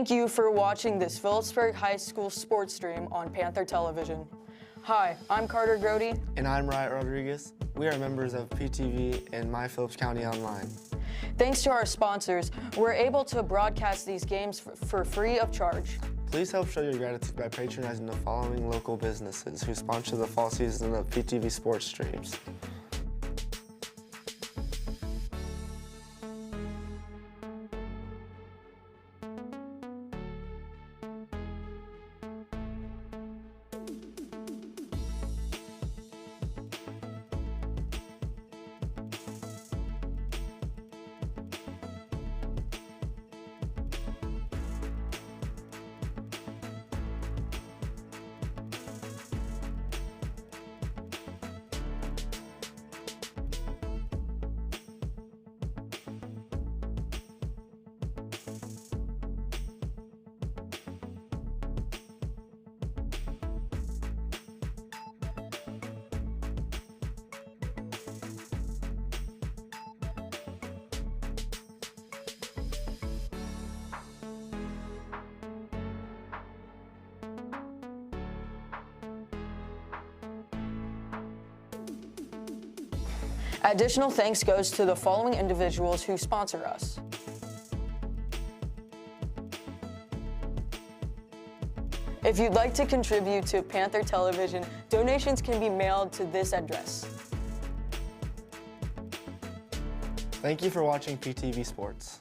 Thank you for watching this Phillipsburg High School sports stream on Panther Television. Hi, I'm Carter Grody. And I'm Riot Rodriguez. We are members of PTV and My Phillips County Online. Thanks to our sponsors, we're able to broadcast these games for free of charge. Please help show your gratitude by patronizing the following local businesses who sponsor the fall season of PTV sports streams. Additional thanks goes to the following individuals who sponsor us. If you'd like to contribute to Panther Television, donations can be mailed to this address. Thank you for watching PTV Sports.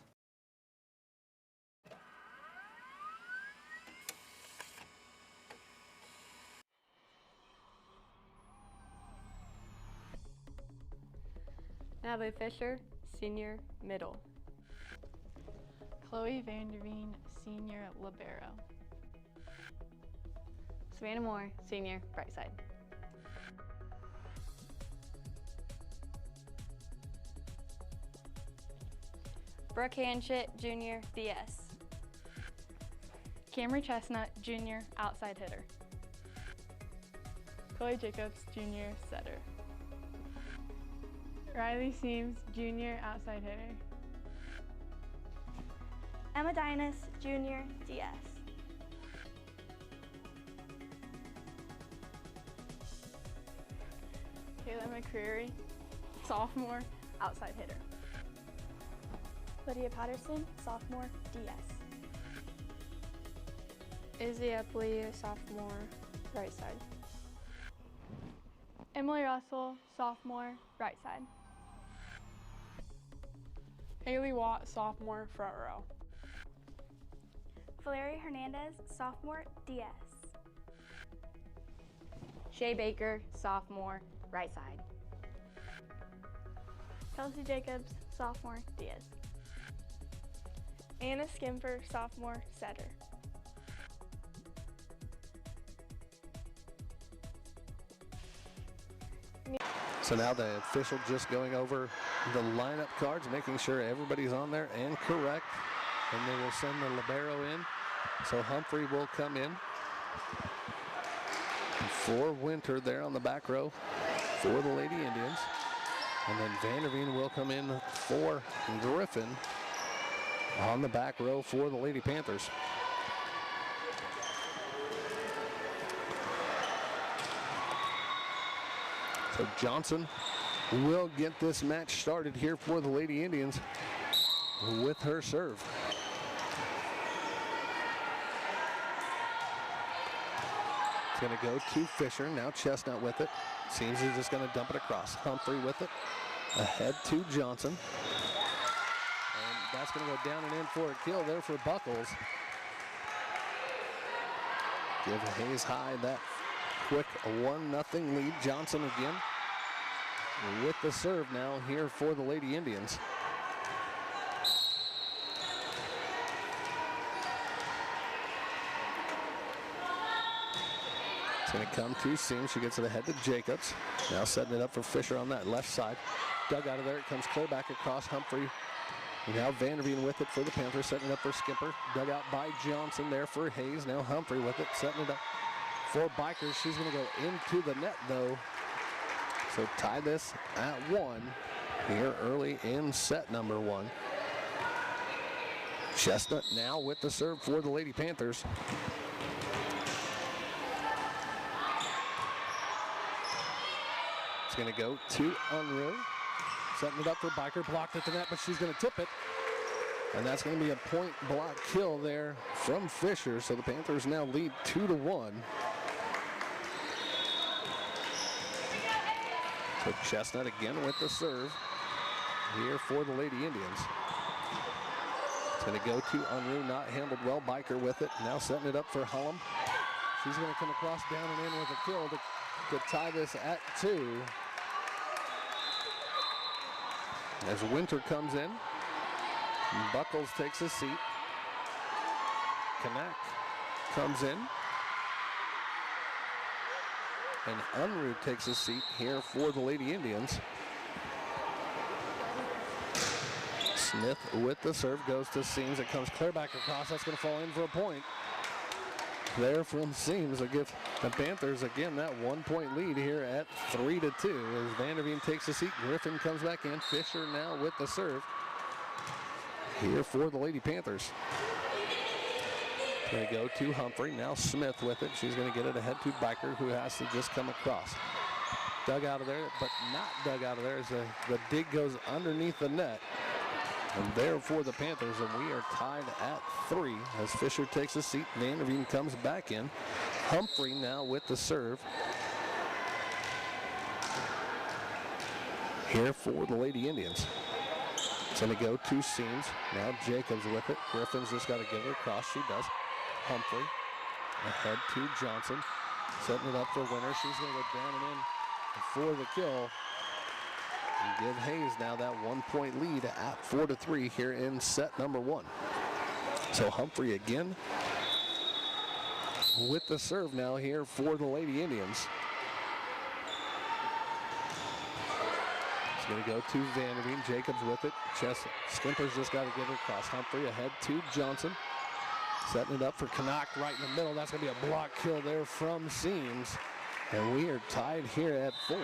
Natalie Fisher, Senior Middle. Chloe Vanderveen, Senior Libero. Savannah Moore, Senior Right Side. Brooke Hanchett, Junior DS. Camry Chestnut, Junior Outside Hitter. Chloe Jacobs, Junior Setter. Riley Seams, Junior Outside Hitter. Emma Dinas, Junior DS. Kayla McCreary, Sophomore Outside Hitter. Lydia Patterson, Sophomore DS. Izzy Epley, Sophomore Right Side. Emily Russell, Sophomore Right Side. Haley Watt, Sophomore Front Row. Valerie Hernandez, Sophomore DS. Shay Baker, Sophomore Right Side. Kelsey Jacobs, Sophomore DS. Anna Skimper, Sophomore Setter. So now the official just going over the lineup cards, making sure everybody's on there and correct. And they will send the libero in. So Humphrey will come in for Winter there on the back row for the Lady Indians. And then Vanderveen will come in for Griffin on the back row for the Lady Panthers. So Johnson will get this match started here for the Lady Indians with her serve. It's going to go to Fisher. Now Chestnut with it. Seems he's just going to dump it across. Humphrey with it. Ahead to Johnson. And that's going to go down and in for a kill there for Buckles. Give Hayes High that quick 1-0 lead. Johnson again with the serve now here for the Lady Indians. It's going to come to Seams. She gets it ahead to Jacobs. Now setting it up for Fisher on that left side. Dug out of there. It comes clear back across Humphrey. Now Vanderveen with it for the Panthers. Setting it up for Skimper. Dug out by Johnson there for Hayes. Now Humphrey with it. Setting it up for Bikers. She's going to go into the net though. So tie this at 1 here early in set number 1. Chestnut now with the serve for the Lady Panthers. It's going to go to Unruh. Setting it up for Biker, blocked at the net, but she's going to tip it. And that's going to be a point block kill there from Fisher. So the Panthers now lead 2-1. So Chestnut again with the serve here for the Lady Indians. It's going to go to Unruh, not handled well. Biker with it. Now setting it up for Hullum. She's going to come across, down and in with a kill to tie this at 2. As Winter comes in, Buckles takes a seat. Kanak comes in. And Unruh takes a seat here for the Lady Indians. Smith with the serve, goes to Seams. It comes clear back across. That's going to fall in for a point. There from Seams, it gives the Panthers again that 1-point lead here at 3-2 as Vanderveen takes a seat. Griffin comes back in. Fisher now with the serve here for the Lady Panthers. Going to go to Humphrey. Now Smith with it. She's going to get it ahead to Biker, who has to just come across. Dug out of there, but not dug out of there as the dig goes underneath the net. And there for the Panthers, and we are tied at 3 as Fisher takes a seat. Vanderveen comes back in. Humphrey now with the serve here for the Lady Indians. It's going to go to Seams. Now Jacobs with it. Griffin's just got to get it across. She does. Humphrey ahead to Johnson. Setting it up for Winter. She's going to go down and in for the kill. And give Hayes now that 1-point lead at 4-3 here in set number 1. So Humphrey again with the serve now here for the Lady Indians. It's going to go to Vanderveen. Jacobs with it. Skimper's just got to get it across. Humphrey ahead to Johnson. Setting it up for Kanak right in the middle. That's going to be a block kill there from Seams. And we are tied here at 4.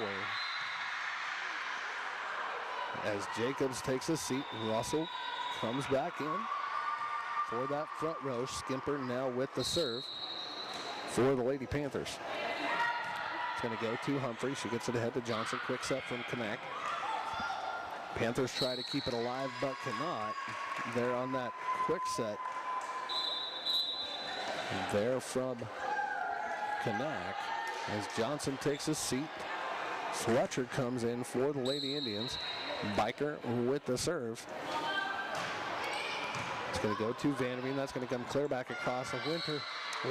As Jacobs takes a seat, Russell comes back in for that front row. Skimper now with the serve for the Lady Panthers. It's going to go to Humphrey. She gets it ahead to Johnson. Quick set from Kanak. Panthers try to keep it alive, but cannot. They're on that quick set. There from Kanak as Johnson takes a seat. Fletcher comes in for the Lady Indians. Biker with the serve. It's going to go to Vanderveen. That's going to come clear back across. Winter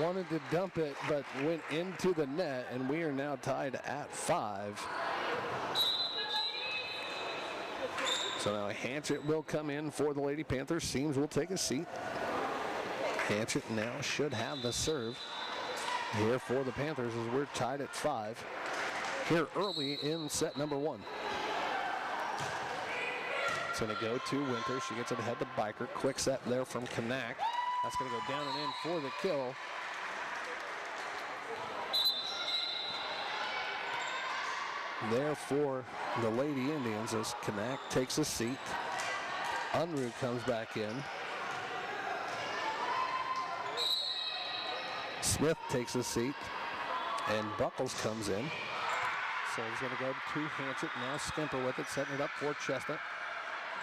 wanted to dump it, but went into the net, and we are now tied at 5. So now Hanchett will come in for the Lady Panthers. Seams will take a seat. Hanchett now should have the serve here for the Panthers as we're tied at 5 here early in set number 1. It's going to go to Winter. She gets it ahead to Biker. Quick set there from Kanak. That's going to go down and in for the kill. There for the Lady Indians as Kanak takes a seat. Unruh comes back in. Smith takes a seat. And Buckles comes in. So he's going to go to Hanchett. Now Skimper with it, setting it up for Chestnut.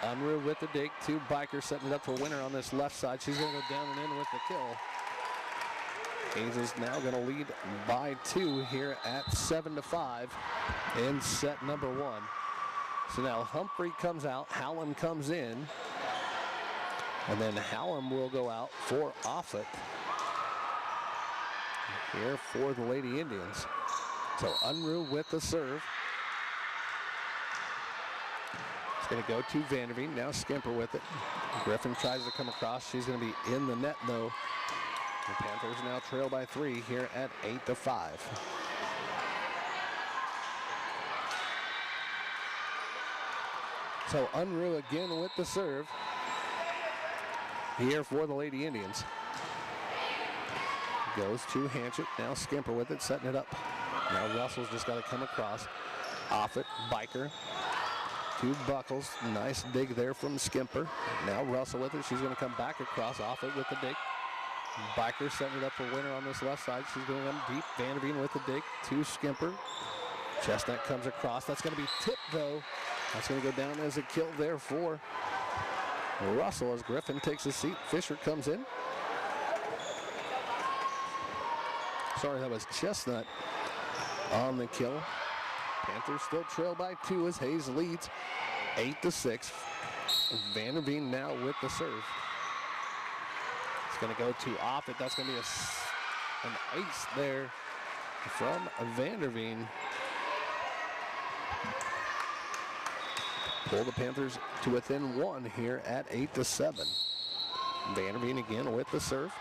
Unruh with the dig to Biker, setting it up for Winter on this left side. She's going to go down and in with the kill. Hayes is now going to lead by 2 here at 7-5 in set number 1. So now Humphrey comes out, Hallam comes in, and then Hallam will go out for Offit here for the Lady Indians. So Unruh with the serve. It's going to go to Vanderveen. Now Skimper with it. Griffin tries to come across. She's going to be in the net, though. The Panthers now trail by 3 here at 8-5. So Unruh again with the serve here for the Lady Indians. Goes to Hanchett. Now Skimper with it, setting it up. Now Russell's just got to come across. Offit, Biker. to Buckles. Nice dig there from Skimper. Now Russell with it. She's going to come back across off it with the dig. Biker setting it up for Winter on this left side. She's going to come deep. Vanderveen with the dig to Skimper. Chestnut comes across. That's going to be tipped, though. That's going to go down as a kill there for Russell as Griffin takes a seat. Fisher comes in. Sorry, that was Chestnut on the kill. Panthers still trail by 2 as Hayes leads 8-6. Vanderveen now with the serve. It's going to go to Offit. That's going to be an ace there from Vanderveen. Pull the Panthers to within 1 here at 8-7. Vanderveen again with the serve.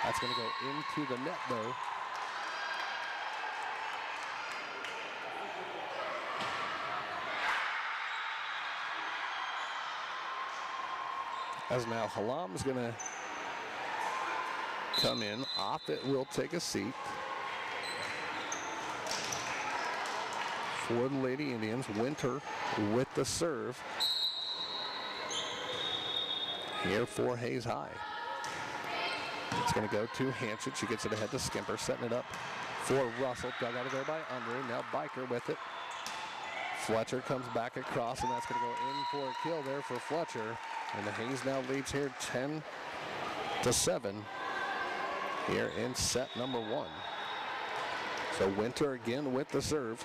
That's going to go into the net though. As now Halam's going to come in. Offit will take a seat for the Lady Indians. Winter with the serve here for Hayes High. It's going to go to Hanchett. She gets it ahead to Skimper, setting it up for Russell. Dug out of there by Unruh. Now Biker with it. Fletcher comes back across, and that's going to go in for a kill there for Fletcher. And the Hayes now leads here 10-7 here in set number 1. So Winter again with the serve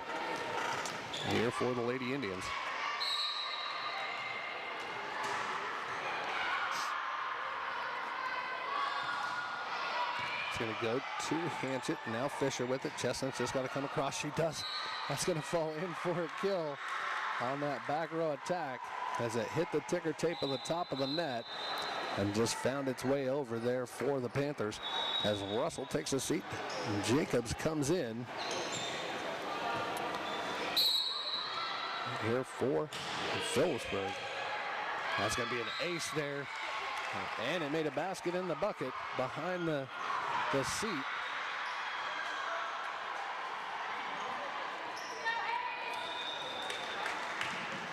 here for the Lady Indians. It's going to go to Hanchett. Now Fisher with it. Chestnut's just got to come across. She does. That's going to fall in for a kill on that back row attack as it hit the ticker tape of the top of the net and just found its way over there for the Panthers. As Russell takes a seat, Jacobs comes in here for Phillipsburg. That's going to be an ace there, and it made a basket in the bucket behind the seat.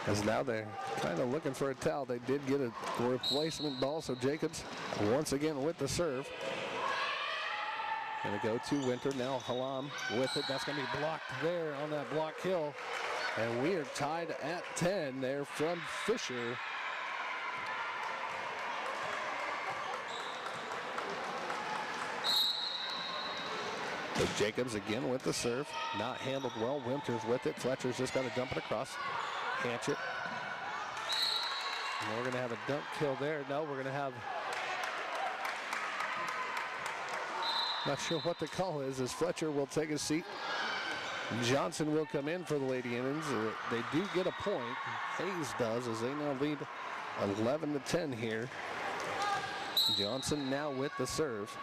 As now they're kind of looking for a towel. They did get a replacement ball, so Jacobs once again with the serve. Going to go to Winter. Now Halam with it. That's going to be blocked there on that block kill. And we are tied at 10 there from Fisher. So Jacobs again with the serve. Not handled well. Winter's with it. Fletcher's just got to dump it across. Hanchett. And we're going to have a dunk kill there. No, we're going to have, not sure what the call is, as Fletcher will take a seat. Johnson will come in for the Lady Indians. They do get a point. Hayes does, as they now lead 11-10 here. Johnson now with the serve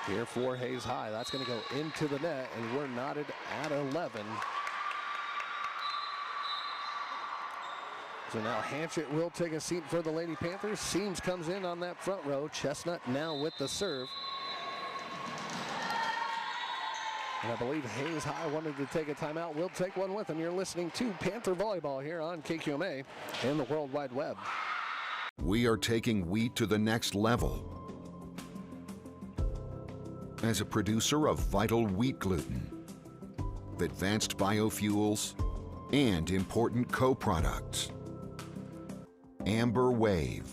here for Hayes High. That's going to go into the net, and we're knotted at 11. So now Hanchett will take a seat for the Lady Panthers. Seams comes in on that front row. Chestnut now with the serve. And I believe Hayes High wanted to take a timeout. We'll take one with them. You're listening to Panther Volleyball here on KQMA and the World Wide Web. We are taking wheat to the next level. As a producer of vital wheat gluten, advanced biofuels, and important co-products, Amber Wave.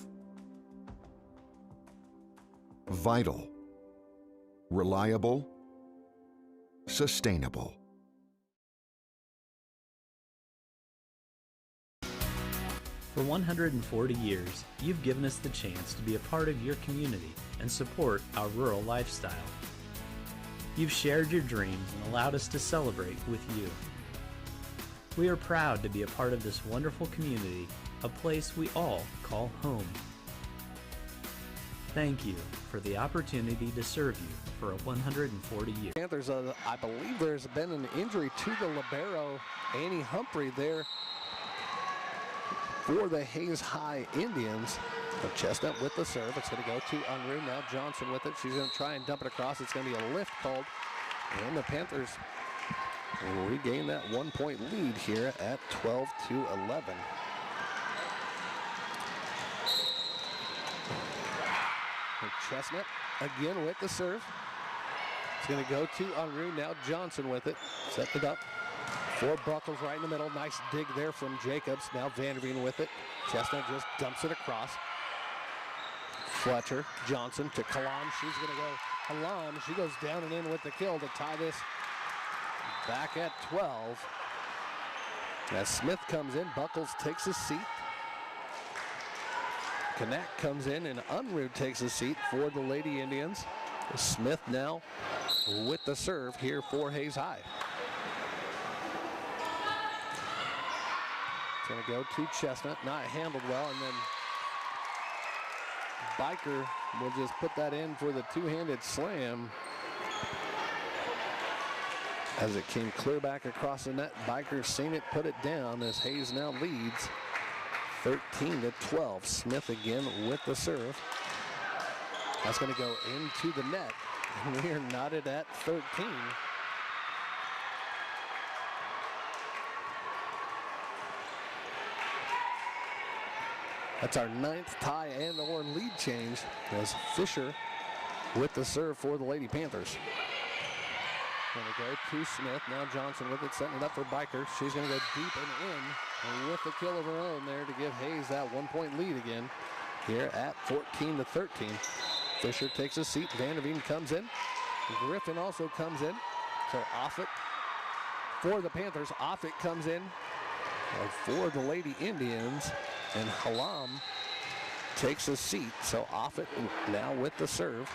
Vital, reliable, sustainable. For 140 years, you've given us the chance to be a part of your community and support our rural lifestyle. You've shared your dreams and allowed us to celebrate with you. We are proud to be a part of this wonderful community, a place we all call home. Thank you for the opportunity to serve you for 140 years. Panthers, I believe there's been an injury to the libero, Annie Humphrey, there for the Hayes High Indians. So Chestnut with the serve. It's going to go to Unruh. Now Johnson with it. She's going to try and dump it across. It's going to be a lift called. And the Panthers and regain that 1-point lead here at 12-11. And Chestnut again with the serve. It's going to go to Unruh. Now Johnson with it. Set it up for Buckles right in the middle. Nice dig there from Jacobs. Now Vanderveen with it. Chestnut just dumps it across. Fletcher, Johnson to Kalam. She's going to go. Kalam, she goes down and in with the kill to tie this back at 12. As Smith comes in, Buckles takes a seat. Kanak comes in and Unruh takes a seat for the Lady Indians. Smith now with the serve here for Hayes High. It's going to go to Chestnut, not handled well, and then Biker will just put that in for the two-handed slam. As it came clear back across the net, Biker seen it, put it down as Hayes now leads 13-12. Smith again with the serve. That's going to go into the net, and we are knotted at 13. That's our 9th tie and or lead change as Fisher with the serve for the Lady Panthers. Going to go to Smith. Now Johnson with it, setting it up for Biker. She's going to go deep and in, and with the kill of her own there to give Hayes that 1-point lead again here at 14-13. Fisher takes a seat. Vanderveen comes in. Griffin also comes in. So Offit for the Panthers. Offit comes in for the Lady Indians. And Halam takes a seat. So Offit now with the serve.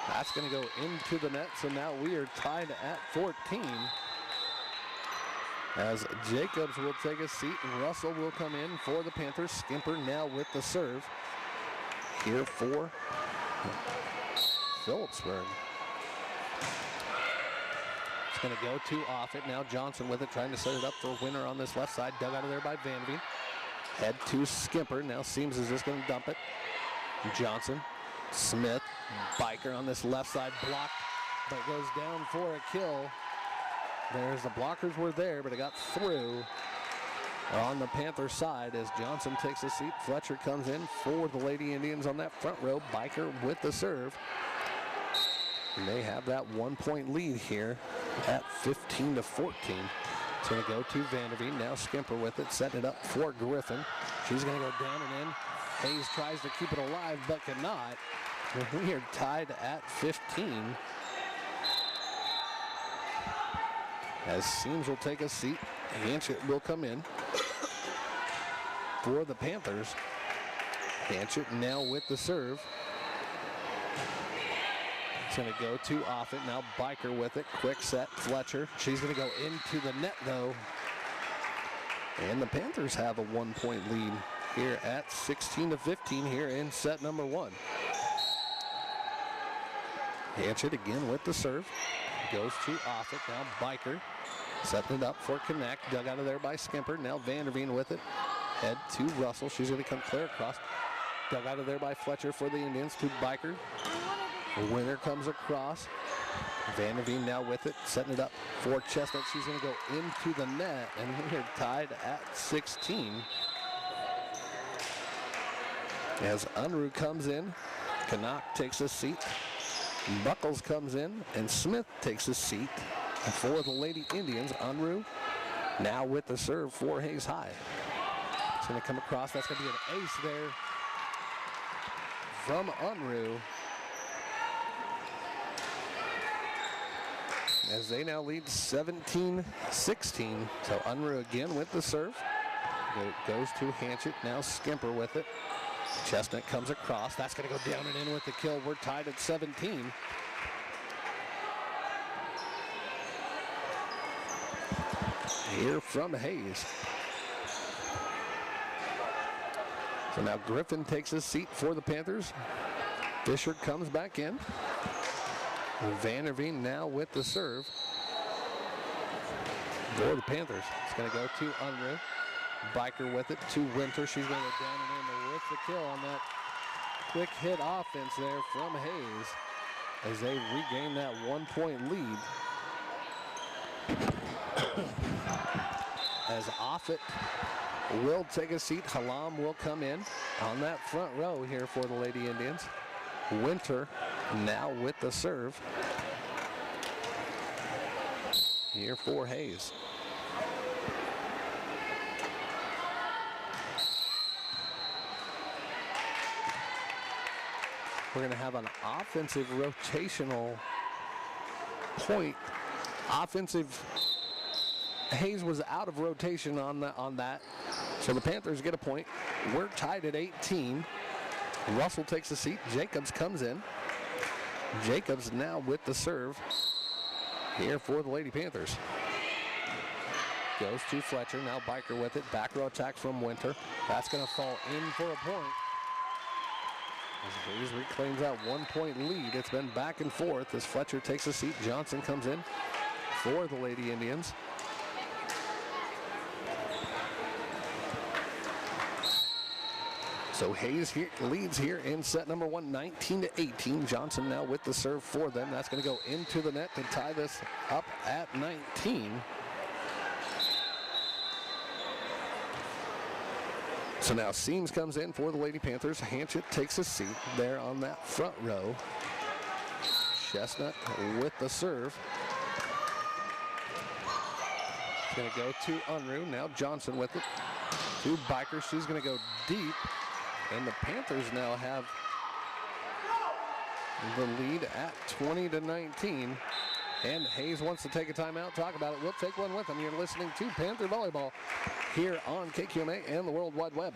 That's going to go into the net. So now we are tied at 14. As Jacobs will take a seat and Russell will come in for the Panthers. Skimper now with the serve here for Phillipsburg. It's going to go to Offit. Now Johnson with it, trying to set it up for Winner on this left side. Dug out of there by Vanderveen. Head to Skimper. Now Seams is just going to dump it. Johnson, Smith, Biker on this left side, blocked, but goes down for a kill. There's the blockers were there, but it got through on the Panther side as Johnson takes a seat. Fletcher comes in for the Lady Indians on that front row. Biker with the serve. And they have that 1-point lead here at 15-14. It's going to go to Vanderveen. Now Skimper with it, setting it up for Griffin. She's going to go down and in. Hayes tries to keep it alive, but cannot. And we are tied at 15. As Seams will take a seat, Hanchett will come in for the Panthers. Hanchett now with the serve. It's going to go to Offit. Now Biker with it. Quick set. Fletcher. She's going to go into the net, though. And the Panthers have a 1-point lead here at 16-15 here in set number 1. Hanchett again with the serve. Goes to Offit. Now Biker setting it up for Connect. Dug out of there by Skimper. Now Vanderveen with it. Head to Russell. She's going to come clear across. Dug out of there by Fletcher for the Indians to Biker. The Winner comes across. Vanderveen now with it, setting it up for Chestnut. She's going to go into the net, and we're tied at 16. As Unruh comes in, Canuck takes a seat. Buckles comes in, and Smith takes a seat for the Lady Indians. Unruh now with the serve for Hayes High. It's going to come across. That's going to be an ace there from Unruh. As they now lead 17-16. So Unruh again with the serve. It goes to Hanchett. Now Skimper with it. Chestnut comes across. That's going to go down and in with the kill. We're tied at 17. Here from Hayes. So now Griffin takes his seat for the Panthers. Fisher comes back in. Vanderveen now with the serve for the Panthers. It's going to go to Unruh. Biker with it to Winter. She's going to go down and in with the kill on that quick hit offense there from Hayes as they regain that 1-point lead As Offit will take a seat, Halam will come in on that front row here for the Lady Indians. Winter now with the serve here for Hayes. We're going to have an offensive rotational point. Hayes was out of rotation on that. So the Panthers get a point. We're tied at 18. Russell takes a seat. Jacobs comes in. Jacobs now with the serve here for the Lady Panthers. Goes to Fletcher. Now Biker with it. Back row attack from Winter. That's going to fall in for a point. As Hayes reclaims that 1 point lead. It's been back and forth as Fletcher takes a seat. Johnson comes in for the Lady Indians. So Hayes leads here in set number 1, 19-18. Johnson now with the serve for them. That's going to go into the net to tie this up at 19. So now Seams comes in for the Lady Panthers. Hanchett takes a seat there on that front row. Chestnut with the serve. It's going to go to Unruh. Now Johnson with it. To Biker. She's going to go deep. And the Panthers now have the lead at 20-19. And Hayes wants to take a timeout. Talk about it. We'll take one with them. You're listening to Panther Volleyball here on KQMA and the World Wide Web.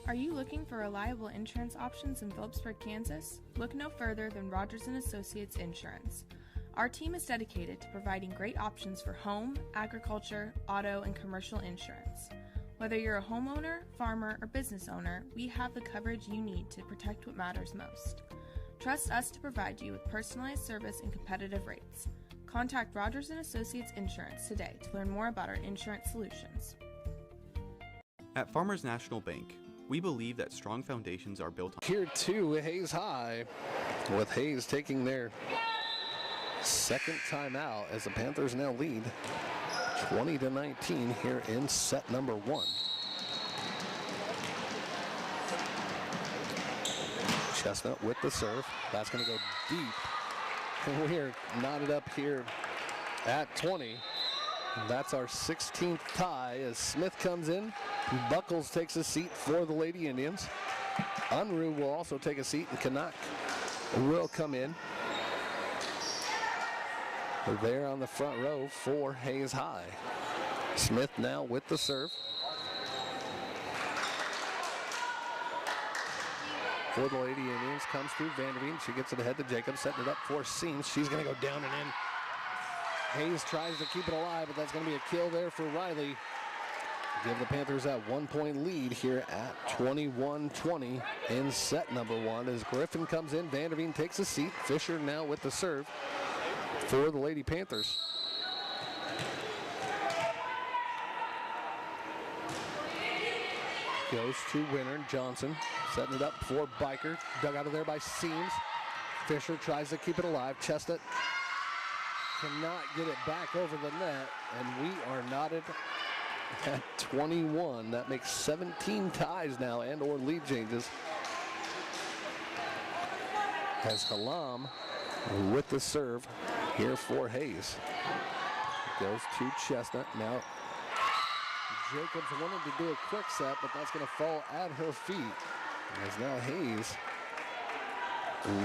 Are you looking for reliable insurance options in Phillipsburg, Kansas? Look no further than Rogers & Associates Insurance. Our team is dedicated to providing great options for home, agriculture, auto, and commercial insurance. Whether you're a homeowner, farmer, or business owner, we have the coverage you need to protect what matters most. Trust us to provide you with personalized service and competitive rates. Contact Rogers & Associates Insurance today to learn more about our insurance solutions. At Farmers National Bank, we believe that strong foundations are built on... Here too, Hayes High, with Hayes taking their second timeout as the Panthers now lead 20-19 here in set number 1. Chestnut with the serve. That's going to go deep. And we're knotted up here at 20. That's our 16th tie as Smith comes in. Buckles takes a seat for the Lady Indians. Unruh will also take a seat, and Kanak will come in. There on the front row for Hayes High. Smith now with the serve. For the Lady Indians comes through Vanderveen. She gets it ahead to Jacobs, setting it up for Seams. She's going to go down and in. Hayes tries to keep it alive, but that's going to be a kill there for Riley. Give the Panthers that 1 point lead here at 21-20 in set number 1 as Griffin comes in. Vanderveen takes a seat. Fisher now with the serve for the Lady Panthers. Goes to Winter. Johnson setting it up for Biker. Dug out of there by Seams. Fisher tries to keep it alive. Chestnut cannot get it back over the net, and we are knotted at 21. That makes 17 ties now and or lead changes. As Halam with the serve here for Hayes. Goes to Chestnut. Now Jacobs wanted to do a quick set, but that's going to fall at her feet. As now Hayes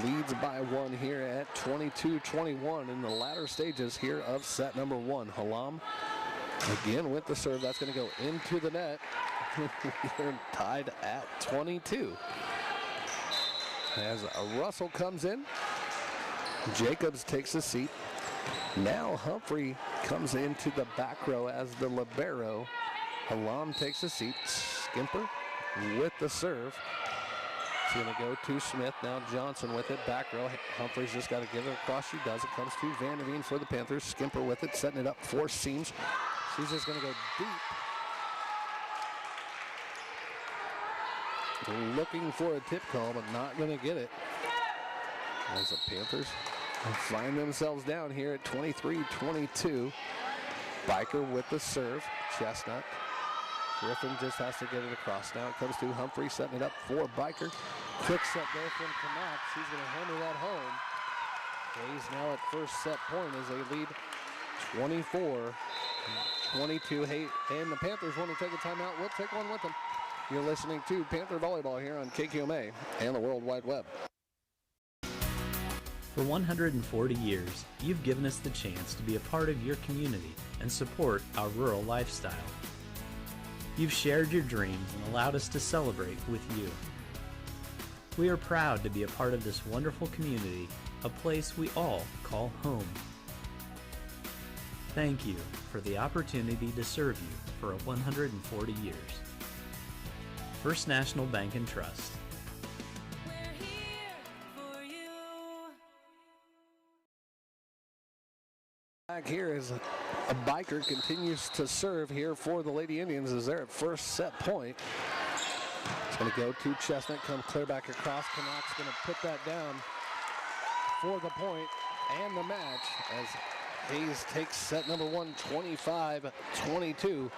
leads by 1 here at 22-21 in the latter stages here of set number 1. Halam again with the serve. That's going to go into the net. We're tied at 22. As Russell comes in, Jacobs takes a seat. Now Humphrey comes into the back row as the libero. Halam takes a seat. Skimper with the serve. It's going to go to Smith. Now Johnson with it. Back row. Humphrey's just got to give it across. She does. It comes to Vanderveen for the Panthers. Skimper with it. Setting it up for Seams. She's just going to go deep. Looking for a tip call, but not going to get it. As the Panthers find themselves down here at 23-22. Biker with the serve. Chestnut. Griffin just has to get it across. Now it comes to Humphrey, setting it up for Biker. Quick set there from Knox. He's going to hammer that home. Hayes now at first set point as they lead 24-22. Hey, and the Panthers want to take a timeout. We'll take one with them. You're listening to Panther Volleyball here on KQMA and the World Wide Web. For 140 years, you've given us the chance to be a part of your community and support our rural lifestyle. You've shared your dreams and allowed us to celebrate with you. We are proud to be a part of this wonderful community, a place we all call home. Thank you for the opportunity to serve you for 140 years. First National Bank and Trust. Back here as a Biker continues to serve here for the Lady Indians as they're at first set point. It's going to go to Chestnut, come clear back across. Canucks going to put that down for the point and the match as Hayes takes set number one, 25-22.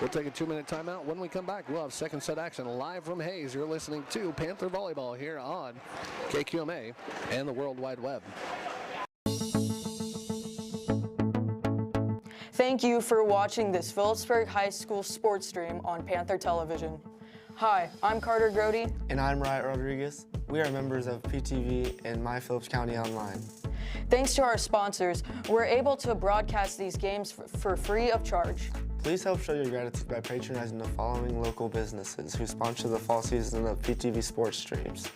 We'll take a 2-minute timeout. When we come back, we'll have second set action live from Hayes. You're listening to Panther Volleyball here on KQMA and the World Wide Web. Thank you for watching this Phillipsburg High School sports stream on Panther Television. Hi, I'm Carter Grody. And I'm Riot Rodriguez. We are members of PTV and My Phillips County Online. Thanks to our sponsors, we're able to broadcast these games for free of charge. Please help show your gratitude by patronizing the following local businesses who sponsor the fall season of PTV sports streams.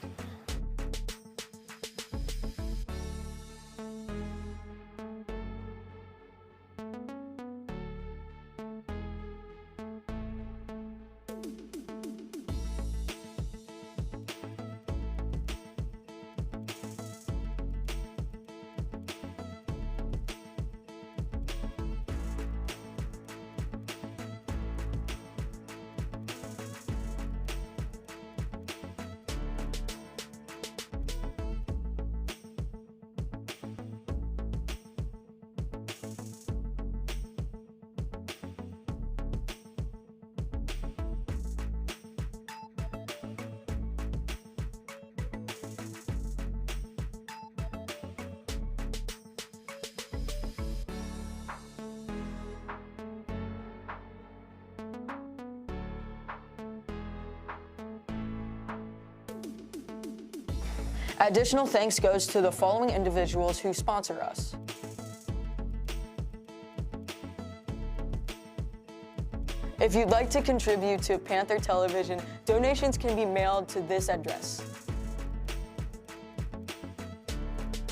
Additional thanks goes to the following individuals who sponsor us. If you'd like to contribute to Panther Television, donations can be mailed to this address.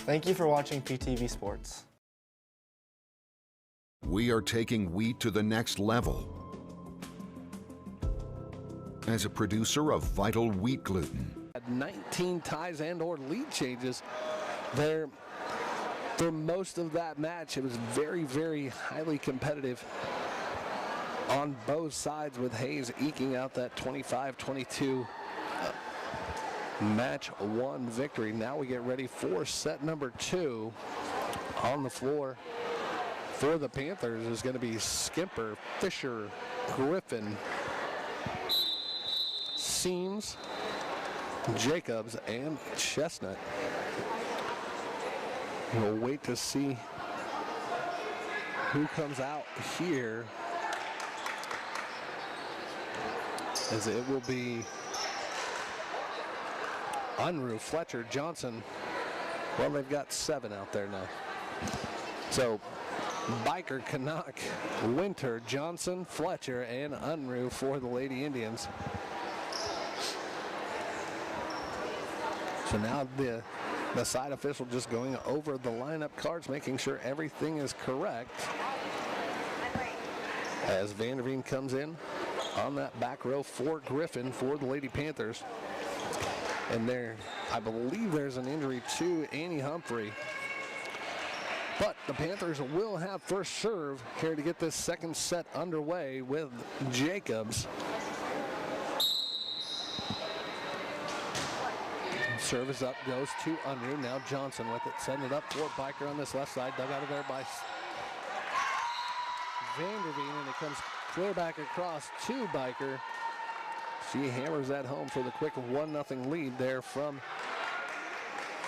Thank you for watching PTV Sports. We are taking wheat to the next level. As a producer of Vital Wheat Gluten. 19 ties and or lead changes there for most of that match. It was very, very highly competitive on both sides, with Hayes eking out that 25-22 match one victory. Now we get ready for set number two. On the floor for the Panthers is going to be Skimper, Fisher, Griffin, Seams, Jacobs, and Chestnut. We'll wait to see who comes out here, as it will be Unruh, Fletcher, Johnson. Well, they've got 7 out there now. So Biker, Canuck, Winter, Johnson, Fletcher, and Unruh for the Lady Indians. So now the side official just going over the lineup cards, making sure everything is correct. As Vanderveen comes in on that back row for Griffin for the Lady Panthers. And there, I believe there's an injury to Annie Humphrey. But the Panthers will have first serve here to get this second set underway with Jacobs. Serve is up, goes to Unruh. Now Johnson with it, setting it up for Biker on this left side. Dug out of there by Vanderveen, and it comes clear back across to Biker. She hammers that home for the quick 1-0 lead there for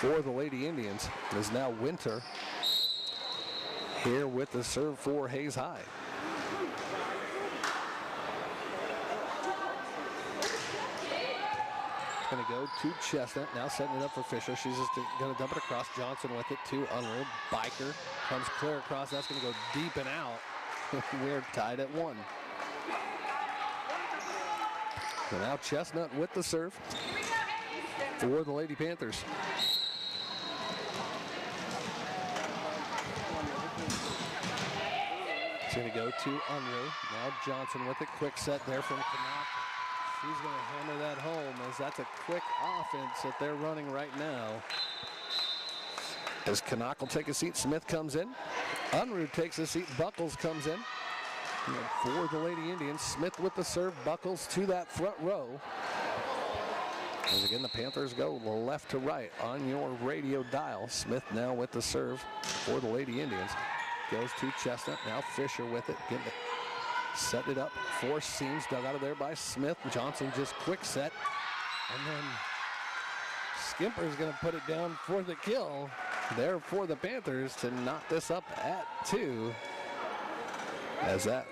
the Lady Indians. It is now Winter here with the serve for Hayes High. Going to go to Chestnut, now setting it up for Fisher. She's just going to dump it across. Johnson with it to Unruh. Biker comes clear across. That's going to go deep and out. We're tied at 1. So now Chestnut with the serve for the Lady Panthers. It's going to go to Unruh. Now Johnson with it. Quick set there from Canuck. She's going to hammer that home as that's a quick offense that they're running right now. As Canuck will take a seat, Smith comes in. Unruh takes a seat, Buckles comes in. And for the Lady Indians, Smith with the serve, Buckles to that front row. As again, the Panthers go left to right on your radio dial. Smith now with the serve for the Lady Indians. Goes to Chestnut, now Fisher with it. Set it up for Seams, dug out of there by Smith. Johnson just quick set. And then Skimper's going to put it down for the kill there for the Panthers to knock this up at 2. As that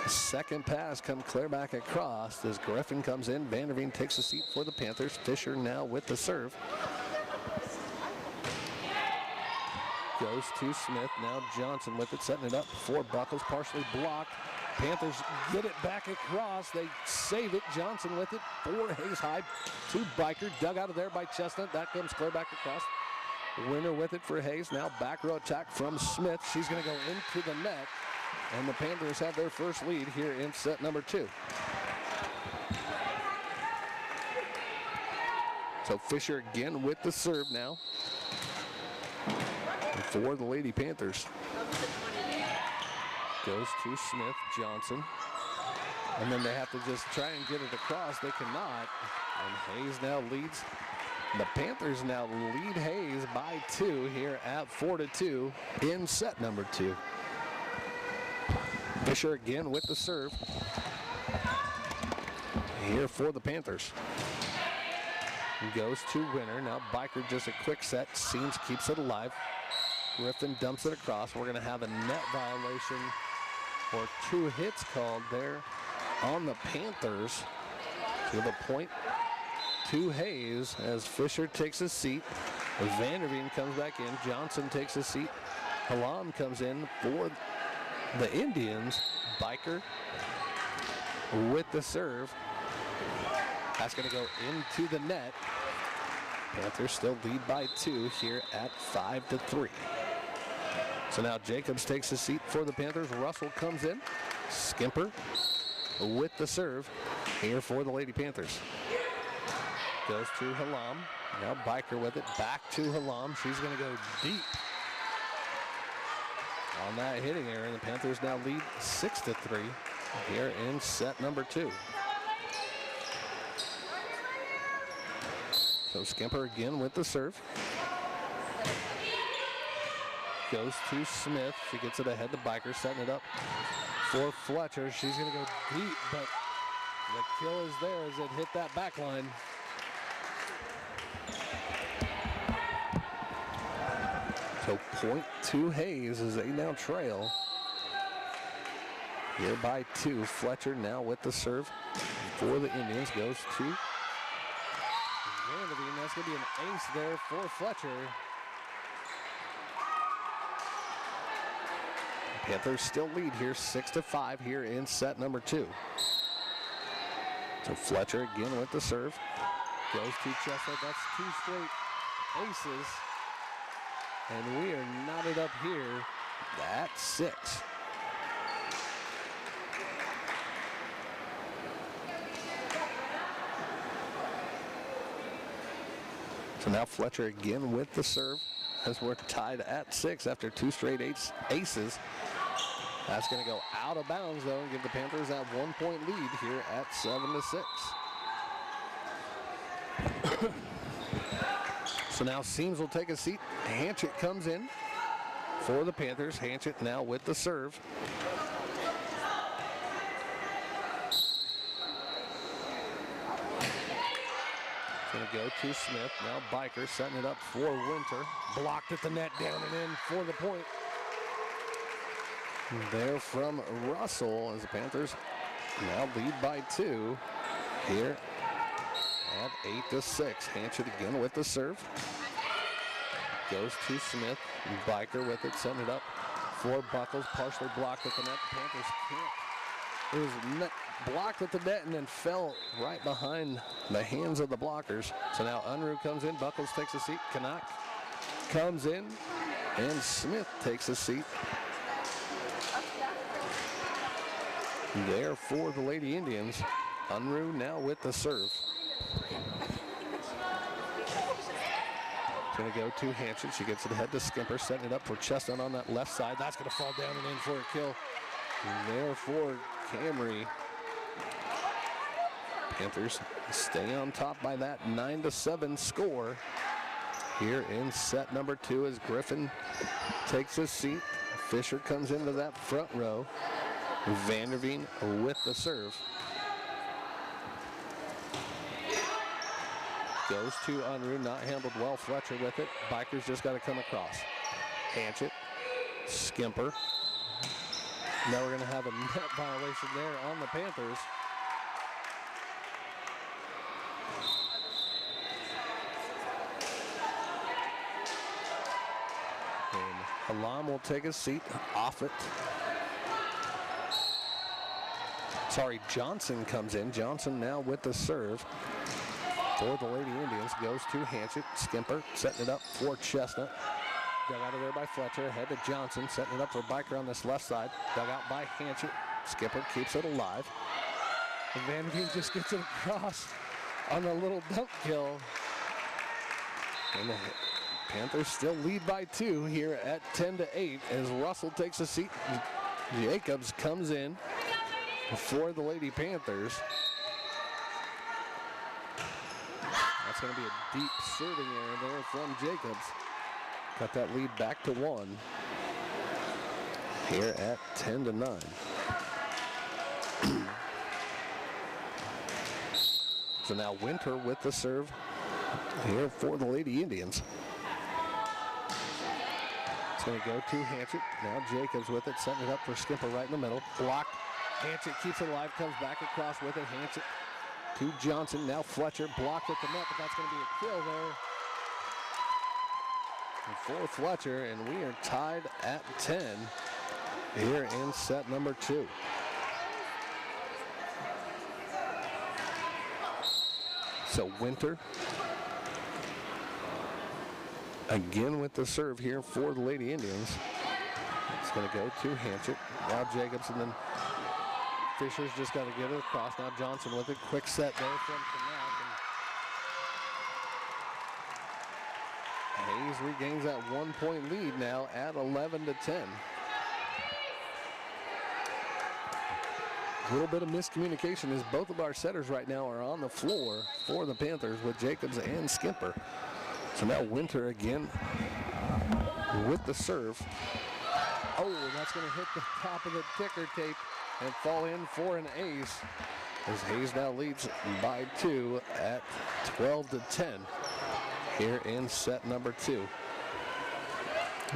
second pass comes clear back across as Griffin comes in. Vanderveen takes a seat for the Panthers. Fisher now with the serve. Goes to Smith, now Johnson with it, setting it up for Buckles, partially blocked. Panthers get it back across. They save it. Johnson with it for Hayes High to Biker. Dug out of there by Chestnut. That comes clear back across. Winner with it for Hayes. Now back row attack from Smith. She's going to go into the net. And the Panthers have their first lead here in set number 2. So Fisher again with the serve now for the Lady Panthers. Goes to Smith, Johnson. And then they have to just try and get it across. They cannot. And Hayes now leads. The Panthers now lead Hayes by 2 here at 4-2 in set number 2. Fisher again with the serve here for the Panthers. Goes to Winner. Now Biker just a quick set. Seams keeps it alive. Griffin dumps it across. We're going to have a net violation or 2 hits called there on the Panthers. To the point to Hayes as Fisher takes a seat. Vanderveen comes back in. Johnson takes a seat. Halam comes in for the Indians. Biker with the serve. That's going to go into the net. Panthers still lead by 2 here at 5-3. So now Jacobs takes a seat for the Panthers. Russell comes in. Skimper with the serve here for the Lady Panthers. Goes to Halam. Now Biker with it. Back to Halam. She's going to go deep on that hitting error. And the Panthers now lead 6-3 here in set number 2. So Skimper again with the serve. Goes to Smith. She gets it ahead to Biker, setting it up for Fletcher. She's going to go deep, but the kill is there as it hit that back line. So point to Hayes as they now trail here by 2. Fletcher now with the serve for the Indians. Goes to Vanderveen. That's going to be an ace there for Fletcher. Panthers still lead here 6-5 here in set number 2. So Fletcher again with the serve. Goes to Chestnut. That's 2 straight aces. And we are knotted up here at 6. So now Fletcher again with the serve as we're tied at 6 after 2 straight aces. That's going to go out of bounds, though, and give the Panthers that 1-point lead here at 7-6. So now Seams will take a seat. Hanchett comes in for the Panthers. Hanchett now with the serve. Going to go to Smith. Now Biker setting it up for Winter. Blocked at the net, down and in for the point. There from Russell as the Panthers now lead by 2 here at 8-6. Hanchett again with the serve. Goes to Smith. Biker with it, setting it up for Buckles. Partially blocked at the net. The Panthers can't. It was blocked at the net and then fell right behind the hands of the blockers. So now Unruh comes in. Buckles takes a seat. Canuck comes in. And Smith takes a seat. There for the Lady Indians. Unruh now with the serve. Going to go to Hanchett. She gets it ahead to Skimper, setting it up for Chestnut on that left side. That's going to fall down and in for a kill. And there for Camry. Panthers stay on top by that 9-7 score here in set number 2 as Griffin takes his seat. Fisher comes into that front row. Vanderveen with the serve. Goes to Unruh, not handled well. Fletcher with it. Biker's just got to come across. Hanchett, Skimper. Now we're going to have a net violation there on the Panthers. And Alam will take a seat off it. Sorry, Johnson comes in. Johnson now with the serve for the Lady Indians. Goes to Hanchett. Skimper setting it up for Chestnut. Dug out of there by Fletcher. Ahead to Johnson. Setting it up for Biker on this left side. Dug out by Hanchett. Skipper keeps it alive. And Van Veen just gets it across on a little dump kill. And the Panthers still lead by 2 here at 10-8 as Russell takes a seat. Jacobs comes in for the Lady Panthers. That's going to be a deep serving error there from Jacobs. Got that lead back to 1 here at 10-9. So now Winter with the serve here for the Lady Indians. It's going to go to Hanchett. Now Jacobs with it, setting it up for Skimper right in the middle. Blocked. Hanchett keeps it alive, comes back across with it. Hanchett to Johnson. Now Fletcher blocked at the net, but that's going to be a kill there for Fletcher, and we are tied at 10 here in set number 2. So Winter again with the serve here for the Lady Indians. It's going to go to Hanchett. Now Jacobs, and then Fisher's just got to get it across. Now Johnson with it. Quick set there from Canuck. Hayes regains that 1-point lead now at 11-10. A little bit of miscommunication as both of our setters right now are on the floor for the Panthers with Jacobs and Skimper. So now Winter again with the serve. Oh, that's going to hit the top of the ticker tape and fall in for an ace as Hayes now leads by 2 at 12-10 here in set number 2.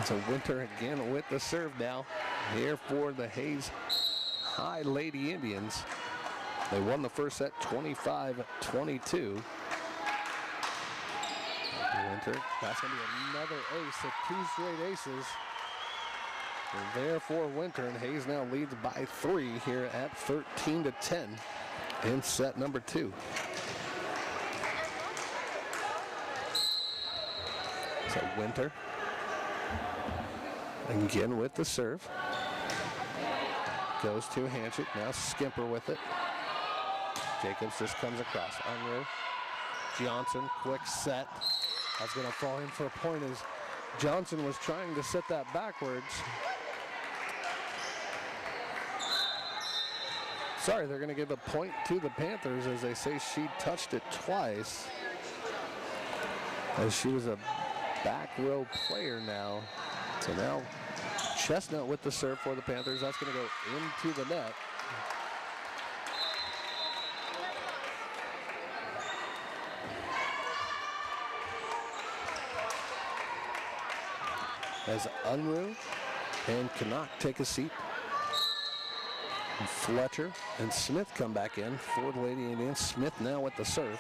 So Winter again with the serve now here for the Hayes High Lady Indians. They won the first set 25-22. Winter, that's going to be another ace, so 2 straight aces. And there for Winter, and Hayes now leads by 3 here at 13-10 in set number 2. So Winter again with the serve. Goes to Hanchett. Now Skimper with it. Jacobs just comes across. Unruh. Johnson, quick set. That's going to fall in for a point as Johnson was trying to set that backwards. Sorry, they're going to give a point to the Panthers as they say she touched it twice. as she was a back row player now. So now Chestnut with the serve for the Panthers. That's going to go into the net. As Unruh and Canuck take a seat. And Fletcher and Smith come back in for the Lady Indians. Smith now with the serve.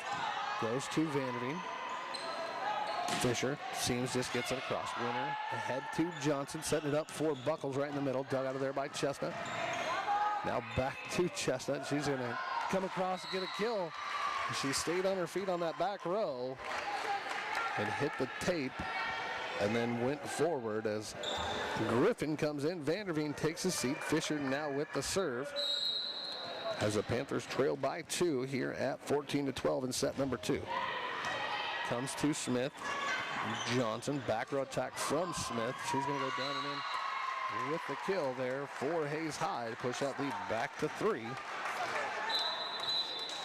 Goes to Vanderveen. Fisher, Seams just gets it across. Winner ahead to Johnson, setting it up for Buckles right in the middle. Dug out of there by Chestnut. Now back to Chestnut. She's going to come across and get a kill. She stayed on her feet on that back row and hit the tape and then went forward as Griffin comes in. Vanderveen takes a seat. Fisher now with the serve as the Panthers trail by 2 here at 14-12 in set number 2. Comes to Smith. Johnson, back row attack from Smith. She's going to go down and in with the kill there for Hayes High to push that lead back to 3.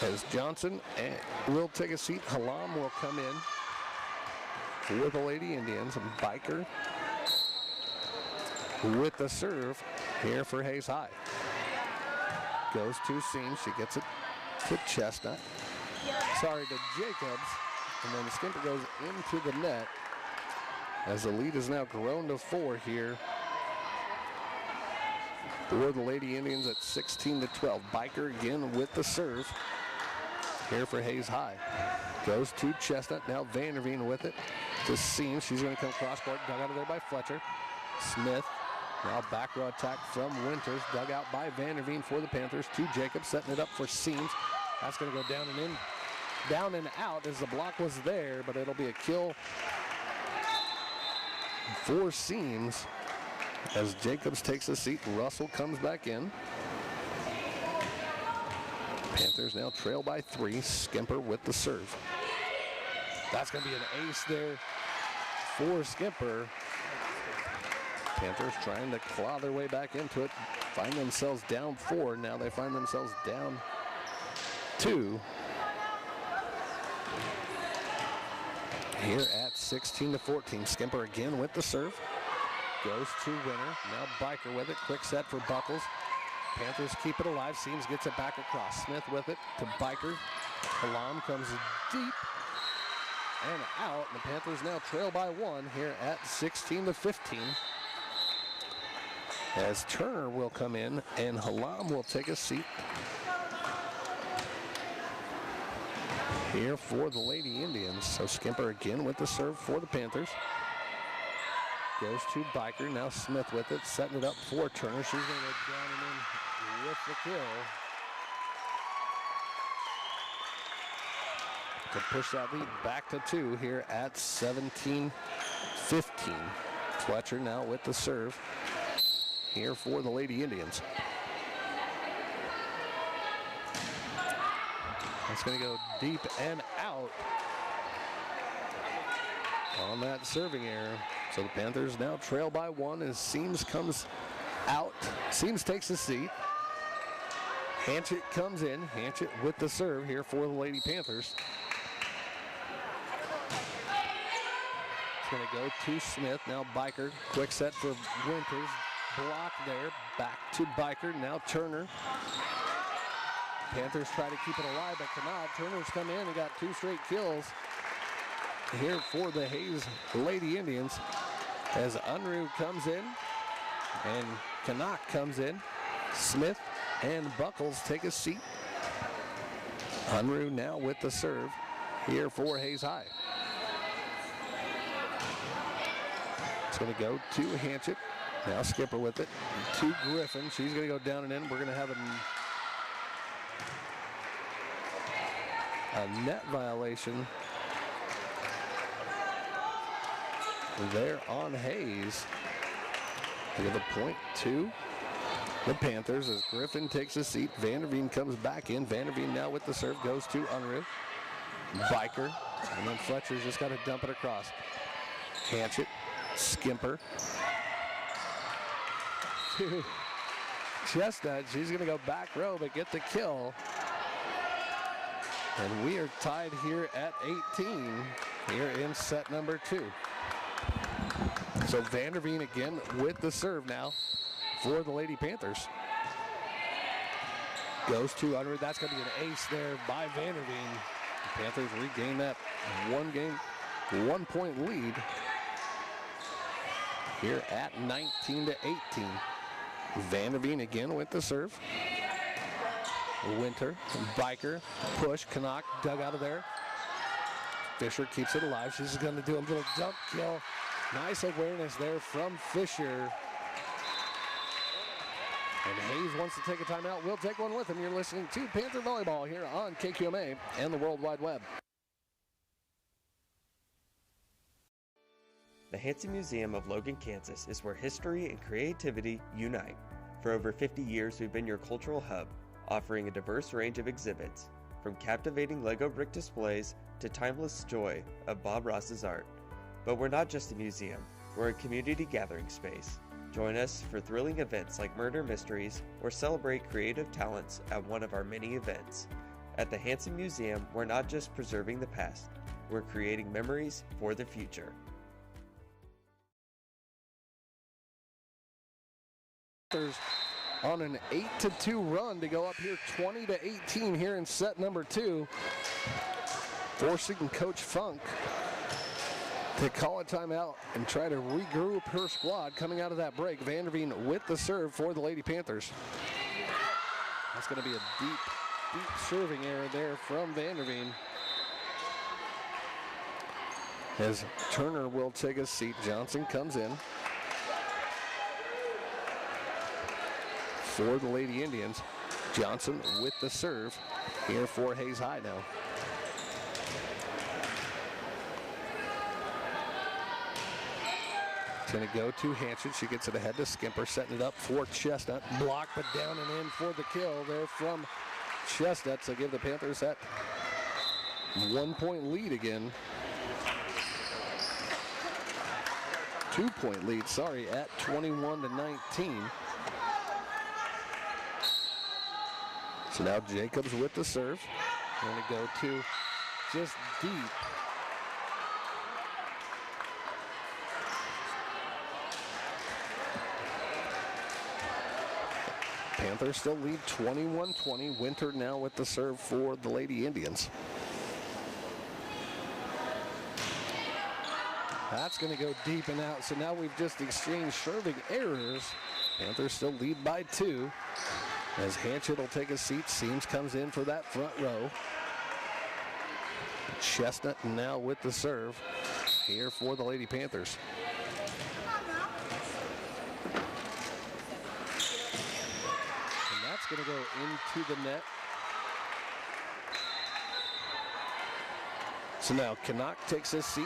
As Johnson will take a seat, Halam will come in with the Lady Indians. And Biker with the serve here for Hayes High. Goes to Seams. She gets it to Chestnut. Sorry, to Jacobs. And then Skimper goes into the net as the lead is now grown to 4 here for the Lady Indians at 16-12. Biker again with the serve here for Hayes High. Goes to Chestnut. Now Vanderveen with it to Seams. She's going to come cross court. Dug out of there by Fletcher. Smith. Now back row attack from Winters. Dug out by Vanderveen for the Panthers. To Jacobs, setting it up for Seams. That's going to go down and in. Down and out as the block was there, but it'll be a kill for Seams as Jacobs takes a seat. Russell comes back in. Panthers now trail by 3. Skimper with the serve. That's going to be an ace there for Skimper. Panthers trying to claw their way back into it. Find themselves down 4. Now they find themselves down 2. Here at 16-14. Skimper again with the serve. Goes to Winner. Now Biker with it. Quick set for Buckles. Panthers keep it alive. Seams gets it back across. Smith with it to Biker. Halam comes deep and out. And the Panthers now trail by 1 here at 16-15. As Turner will come in and Halam will take a seat here for the Lady Indians. So Skimper again with the serve for the Panthers. Goes to Biker. Now Smith with it, setting it up for Turner. She's going to go down and in with the kill to push that lead back to 2 here at 17-15. Fletcher now with the serve here for the Lady Indians. That's going to go deep and out on that serving error. So the Panthers now trail by 1 as Seams comes out. Seams takes a seat. Hanchett comes in. Hanchett with the serve here for the Lady Panthers. It's going to go to Smith. Now Biker. Quick set for Winters. Block there. Back to Biker. Now Turner. Panthers try to keep it alive, but cannot. Turner's come in and got 2 straight kills here for the Hayes Lady Indians as Unruh comes in and Canuck comes in. Smith and Buckles take a seat. Unruh now with the serve here for Hayes High. It's going to go to Hanchett. Now Skipper with it to Griffin. She's going to go down and in. We're going to have a net violation there on Hayes. We have a point to the Panthers as Griffin takes a seat. Vanderveen comes back in. Vanderveen now with the serve goes to Unruh. Biker. And then Fletcher's just got to dump it across. Hanchett. Skimper. To Chestnut. She's going to go back row but get the kill. And we are tied here at 18 here in set number 2. So Vanderveen again with the serve now for the Lady Panthers. Goes to under. That's going to be an ace there by Vanderveen. The Panthers regain that 1-point lead here at 19-18. Vanderveen again with the serve. Winter, Biker, push, Canuck dug out of there. Fisher keeps it alive. She's going to do a little jump kill. Nice awareness there from Fisher. And Hayes wants to take a timeout. We'll take one with him. You're listening to Panther Volleyball here on KQMA and the World Wide Web. The Hansen Museum of Logan, Kansas is where history and creativity unite. For over 50 years, we've been your cultural hub, offering a diverse range of exhibits, from captivating Lego brick displays to timeless joy of Bob Ross's art. But we're not just a museum, we're a community gathering space. Join us for thrilling events like Murder Mysteries or celebrate creative talents at one of our many events. At the Hansen Museum, we're not just preserving the past, we're creating memories for the future. On an 8-2 run to go up here 20-18 here in set number 2, forcing Coach Funk to call a timeout and try to regroup her squad coming out of that break. Vanderveen with the serve for the Lady Panthers. That's going to be a deep serving error there from Vanderveen. As Turner will take a seat, Johnson comes in for the Lady Indians. Johnson with the serve here for Hayes High now. It's going to go to Hanson. She gets it ahead to Skimper, setting it up for Chestnut. Blocked, but down and in for the kill there from Chestnut. So give the Panthers that 1-point lead again. 2-point lead, sorry, at 21-19. So now Jacobs with the serve. Going to go to just deep. Panthers still lead 21-20. Winter now with the serve for the Lady Indians. That's going to go deep and out. So now we've just exchanged serving errors. Panthers still lead by 2. As Hanchett will take a seat, Seams comes in for that front row. Chestnut now with the serve here for the Lady Panthers. And that's going to go into the net. So now Canuck takes his seat.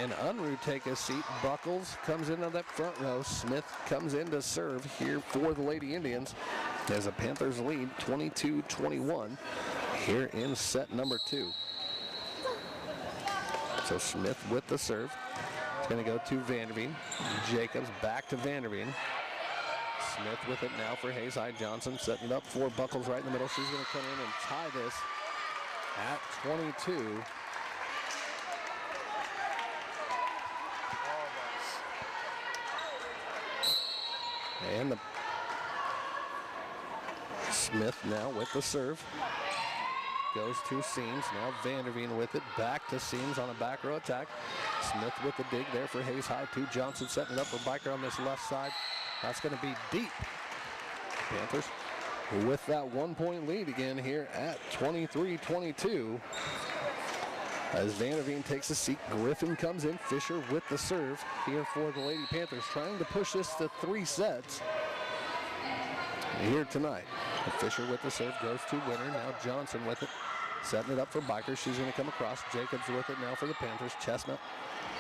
And Unruh take a seat. Buckles comes in on that front row. Smith comes in to serve here for the Lady Indians as the Panthers lead 22-21 here in set number 2. So Smith with the serve. It's going to go to Vanderveen. Jacobs back to Vanderveen. Smith with it now for Hayes High. Johnson setting it up for Buckles right in the middle. She's going to come in and tie this at 22. And the Smith now with the serve. Goes to Seams. Now Vanderveen with it. Back to Seams on a back row attack. Smith with the dig there for Hayes High. To Johnson setting it up for Biker on this left side. That's going to be deep. Panthers with that 1-point lead again here at 23-22. As Vanderveen takes a seat, Griffin comes in. Fisher with the serve here for the Lady Panthers, trying to push this to 3 sets here tonight. And Fisher with the serve goes to Winter. Now Johnson with it, setting it up for Biker. She's going to come across. Jacobs with it now for the Panthers. Chestnut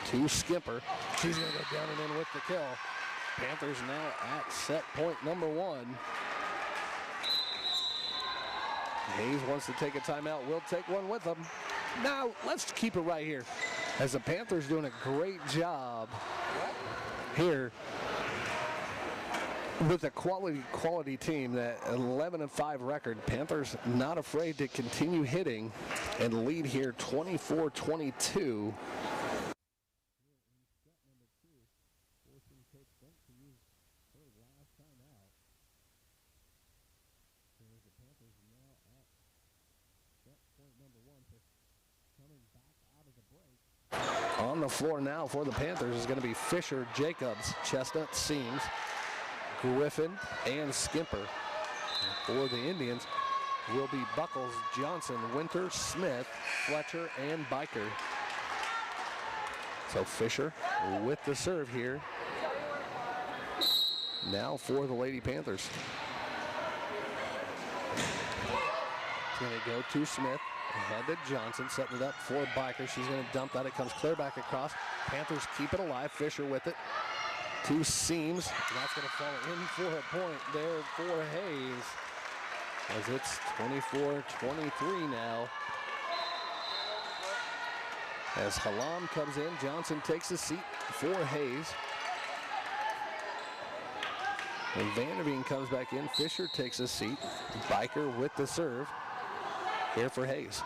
to Skimper. She's going to go down and in with the kill. Panthers now at set point number 1. Hayes wants to take a timeout. We'll take one with them. Now, let's keep it right here, as the Panthers doing a great job here with a quality team, that 11-5 record, Panthers not afraid to continue hitting and lead here 24-22. On the floor now for the Panthers is going to be Fisher, Jacobs, Chestnut, Seams, Griffin, and Skimper. For the Indians will be Buckles, Johnson, Winter, Smith, Fletcher, and Biker. So Fisher with the serve here. Now for the Lady Panthers. It's going to go to Smith. Ahead to Johnson, setting it up for Biker. She's going to dump that. It comes clear back across. Panthers keep it alive. Fisher with it. To Seams. That's going to fall in for a point there for Hayes. As it's 24-23 now. As Halam comes in, Johnson takes a seat for Hayes. And Vanderveen comes back in. Fisher takes a seat. Biker with the serve. Here for Hayes.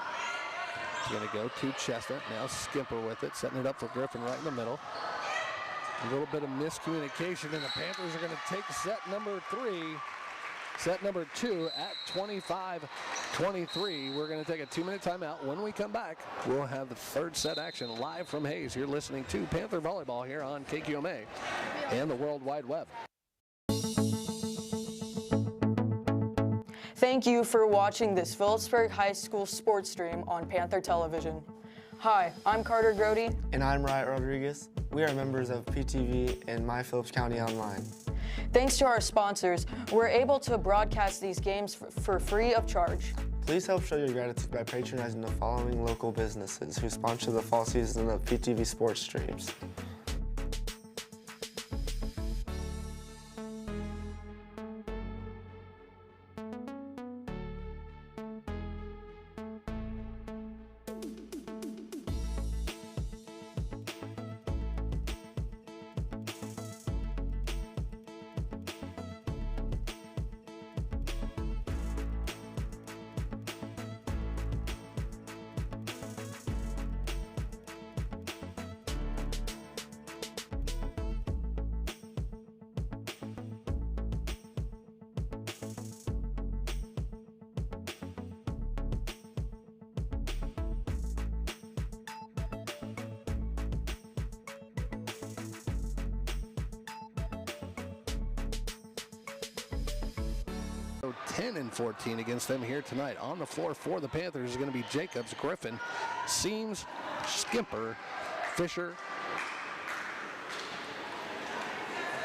He's going to go to Chestnut. Now Skimper with it, setting it up for Griffin right in the middle. A little bit of miscommunication, and the Panthers are going to take set number 2 at 25-23. We're going to take a 2-minute timeout. When we come back, we'll have the third set action live from Hayes. You're listening to Panther Volleyball here on KQMA and the World Wide Web. Thank you for watching this Phillipsburg High School sports stream on Panther Television. Hi, I'm Carter Grody. And I'm Riot Rodriguez. We are members of PTV and My Phillips County Online. Thanks to our sponsors, we're able to broadcast these games for free of charge. Please help show your gratitude by patronizing the following local businesses who sponsor the fall season of PTV sports streams. So 10-14 against them here tonight. On the floor for the Panthers is going to be Jacobs, Griffin, Seams, Skimper, Fisher,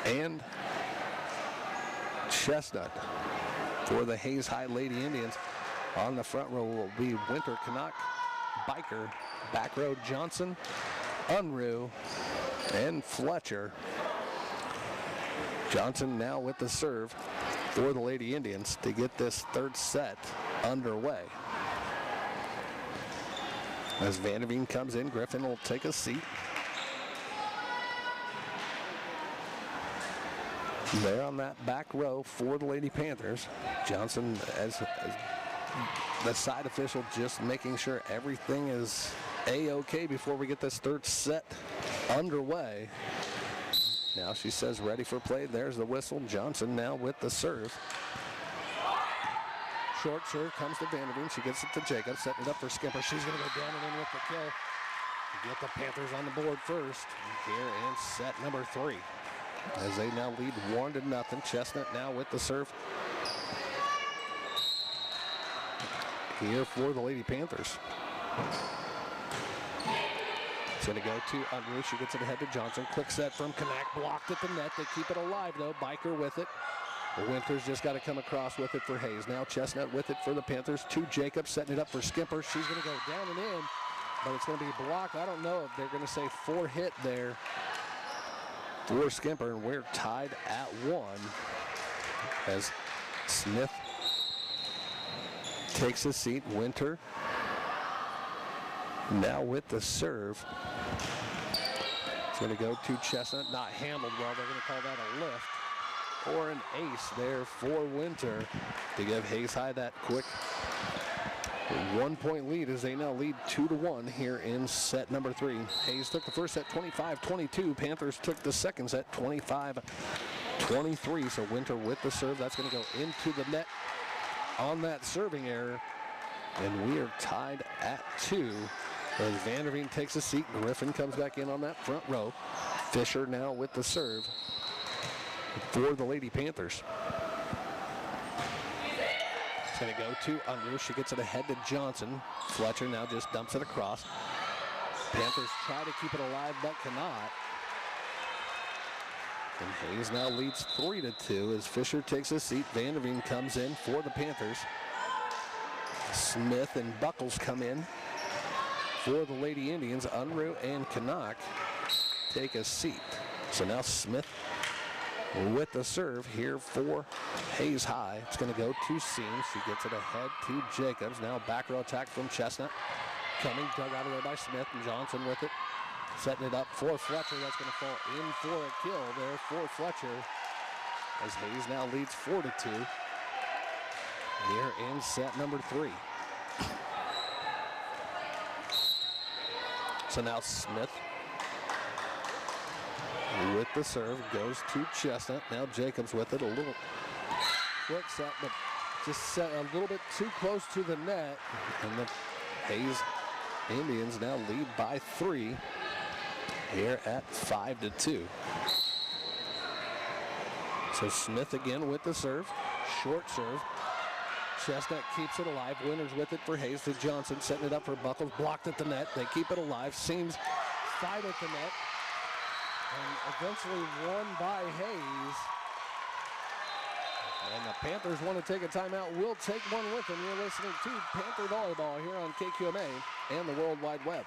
and Chestnut. For the Hayes High Lady Indians, on the front row will be Winter, Canuck, Biker, back row Johnson, Unruh, and Fletcher. Johnson now with the serve for the Lady Indians to get this third set underway. As Vanderveen comes in, Griffin will take a seat. There on that back row for the Lady Panthers. Johnson as the side official, just making sure everything is A-OK before we get this third set underway. Now she says ready for play. There's the whistle. Johnson now with the serve. Short serve comes to Vanderveen. She gets it to Jacobs, setting it up for Skimper. She's going to go down and in with the kill to get the Panthers on the board first here in set number 3. As they now lead 1-0. Chestnut now with the serve. Here for the Lady Panthers. It's going to go to Unruh. She gets it ahead to Johnson. Quick set from Canuck. Blocked at the net. They keep it alive, though. Biker with it. Winters just got to come across with it for Hayes. Now Chestnut with it for the Panthers. To Jacobs, setting it up for Skimper. She's going to go down and in, but it's going to be blocked. I don't know if they're going to say 4 hit there for Skimper, and we're tied at 1 as Smith takes a seat. Winter now with the serve. It's going to go to Chestnut. Not handled well. They're going to call that a lift. or an ace there for Winter to give Hayes High that quick 1-point lead as they now lead 2-1 here in set number 3. Hayes took the first set 25-22. Panthers took the second set 25-23. So Winter with the serve. That's going to go into the net on that serving error. And we are tied at 2 as Vanderveen takes a seat. Griffin comes back in on that front row. Fisher now with the serve for the Lady Panthers. It's going to go to Unruh. She gets it ahead to Johnson. Fletcher now just dumps it across. Panthers try to keep it alive but cannot. And Hayes now leads 3-2 as Fisher takes a seat. Vanderveen comes in for the Panthers. Smith and Buckles come in for the Lady Indians. Unruh and Canuck take a seat. So now Smith with the serve here for Hayes High. It's going to go to Seams. She gets it ahead to Jacobs. Now back row attack from Chestnut. Coming, dug out of there by Smith, and Johnson with it. Setting it up for Fletcher. That's going to fall in for a kill there for Fletcher as Hayes now leads 4-2 here in set number 3. So now Smith with the serve goes to Chestnut. Now Jacobs with it. A little quick set, but just set a little bit too close to the net. And the Hayes Indians now lead by 3 here at 5-2. So Smith again with the serve. Short serve. Chestnut keeps it alive. Winters with it for Hayes to Johnson. Setting it up for Buckles. Blocked at the net. They keep it alive. Seams fight at the net. And eventually won by Hayes. And the Panthers want to take a timeout. We'll take one with them. You're listening to Panther Volleyball here on KQMA and the World Wide Web.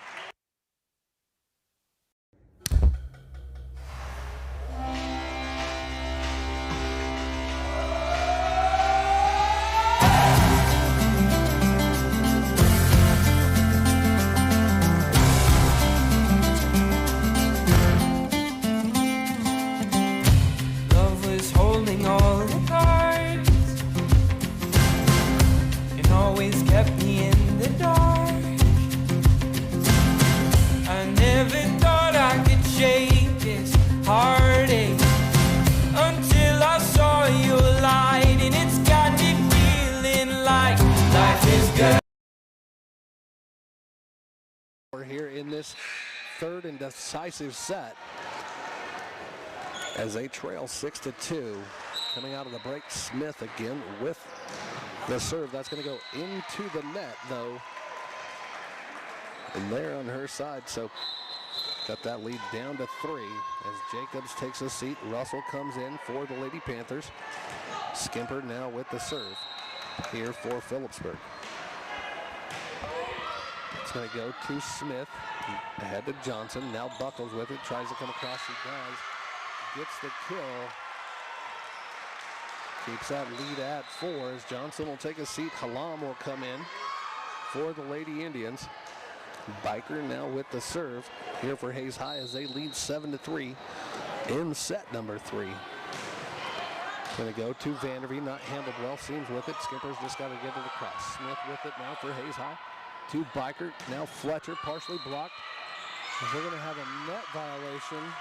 Here in this third and decisive set as they trail 6-2. Coming out of the break, Smith again with the serve. That's going to go into the net though. And there on her side, so got that lead down to 3 as Jacobs takes a seat. Russell comes in for the Lady Panthers. Skimper now with the serve here for Phillipsburg. It's going to go to Smith, ahead to Johnson. Now Buckles with it, tries to come across. He does. Gets the kill. Keeps that lead at 4 as Johnson will take a seat. Halam will come in for the Lady Indians. Biker now with the serve here for Hayes High as they lead 7-3 in set number 3. Going to go to Vanderveen, not handled well. Seems with it. Skipper's just got to get it across. Smith with it now for Hayes High. To Biker, now Fletcher, partially blocked. They're going to have a net violation.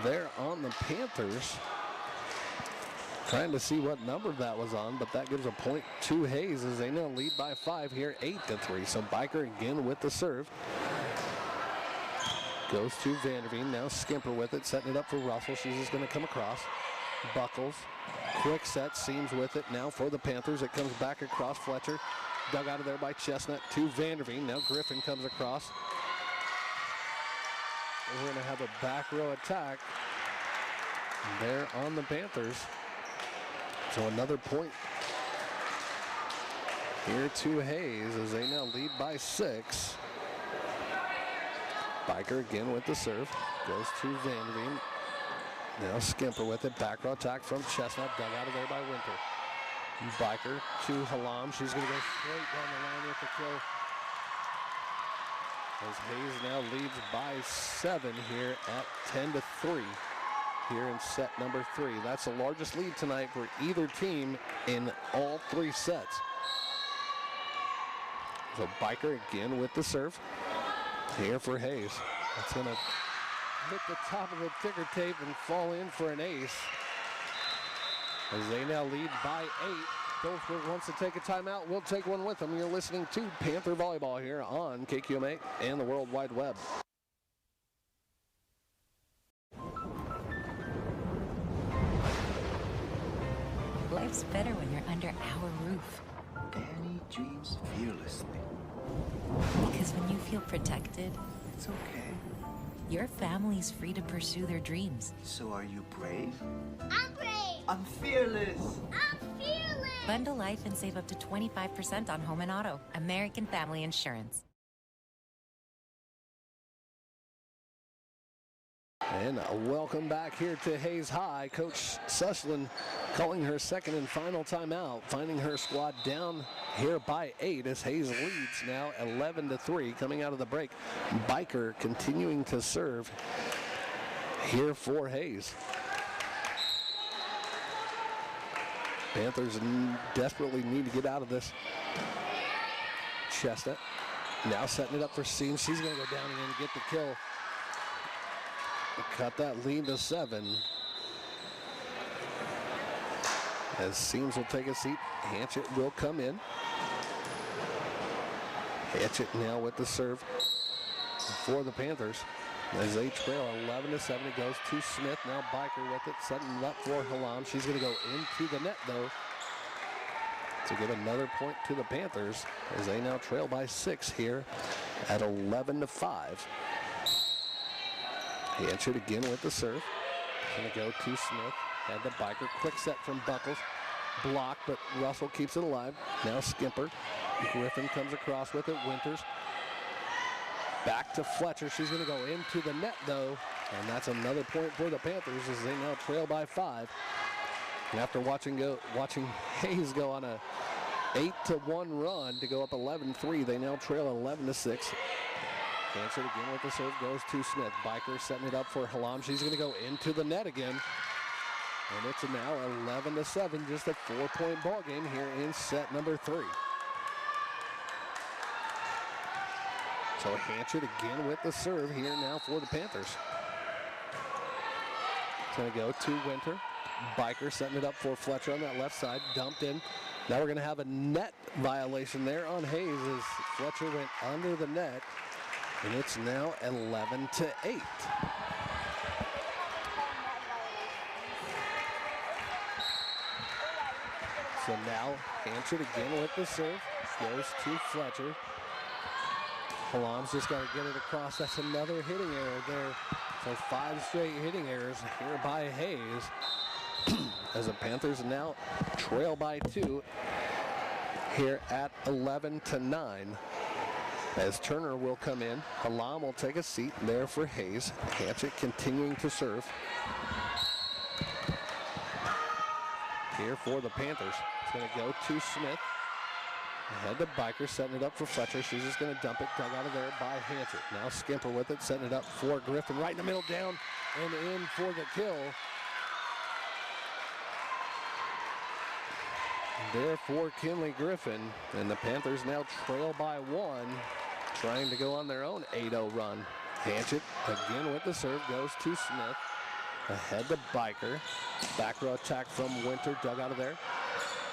There on the Panthers. Trying to see what number that was on, but that gives a point to Hayes as they now lead by 5 here, 8-3. So Biker again with the serve. Goes to Vanderveen, now Skimper with it, setting it up for Russell. She's just going to come across. Buckles, quick set, Seams with it now for the Panthers. It comes back across Fletcher. Dug out of there by Chestnut to Vanderveen. Now Griffin comes across. We're going to have a back row attack there on the Panthers. So another point here to Hayes as they now lead by 6. Biker again with the serve. Goes to Vanderveen. Now Skimper with it. Back row attack from Chestnut. Dug out of there by Winter. Biker to Halam. She's going to go straight down the line with the kill. as Hayes now leads by 7 here at 10-3 here in set number 3. That's the largest lead tonight for either team in all 3 sets. So Biker again with the serve here for Hayes. That's going to hit the top of the ticker tape and fall in for an ace as they now lead by 8. Phillipsburg wants to take a timeout. We'll take one with them. You're listening to Panther Volleyball here on KQMA and the World Wide Web. Life's better when you're under our roof. Danny dreams fearlessly. Because when you feel protected, It's okay. your family's free to pursue their dreams. So are you brave? I'm brave. I'm fearless. I'm fearless. Bundle life and save up to 25% on home and auto. American Family Insurance. And welcome back here to Hayes High. Coach Sussland calling her second and final timeout, finding her squad down here by 8 as Hayes leads now 11-3 coming out of the break. Biker continuing to serve here for Hayes. Panthers desperately need to get out of this. Chestnut now setting it up for Seams. She's going to go down and get the kill. Cut that lead to 7. As Seams will take a seat, Hatchett will come in. Hatchett now with the serve for the Panthers. As they trail 11-7, it goes to Smith. Now Biker with it, setting it up for Halam. She's going to go into the net, though, to give another point to the Panthers as they now trail by 6 here at 11-5. Hatchett again with the serve. Going to go to Smith. Had the Biker. Quick set from Buckles. Blocked, but Russell keeps it alive. Now Skimper. Griffin comes across with it. Winters. Back to Fletcher. She's going to go into the net, though. And that's another point for the Panthers as they now trail by 5. And after watching Hayes go on a 8-1 run to go up 11-3, they now trail 11-6. Hatchett again with the serve goes to Smith. Biker setting it up for Halam. She's going to go into the net again. And it's now 11-7, just a 4-point ball game here in set number 3. So Hatchett again with the serve here now for the Panthers. It's going to go to Winter. Biker setting it up for Fletcher on that left side. Dumped in. Now we're going to have a net violation there on Hayes as Fletcher went under the net. And it's now 11-8. So now Hatchett again with the serve. Goes to Fletcher. Halam's just got to get it across. That's another hitting error there. So 5 straight hitting errors here by Hayes. As the Panthers now trail by 2 here at 11-9. As Turner will come in, Halam will take a seat there for Hayes. Hatchett continuing to serve. Here for the Panthers. It's going to go to Smith. Ahead to Biker, setting it up for Fletcher. She's just going to dump it, dug out of there by Hatchett. Now Skimper with it, setting it up for Griffin. Right in the middle, down and in for the kill. There for Kinley Griffin. And the Panthers now trail by 1, trying to go on their own 8-0 run. Hatchett again with the serve, goes to Smith. Ahead to Biker. Back row attack from Winter, dug out of there.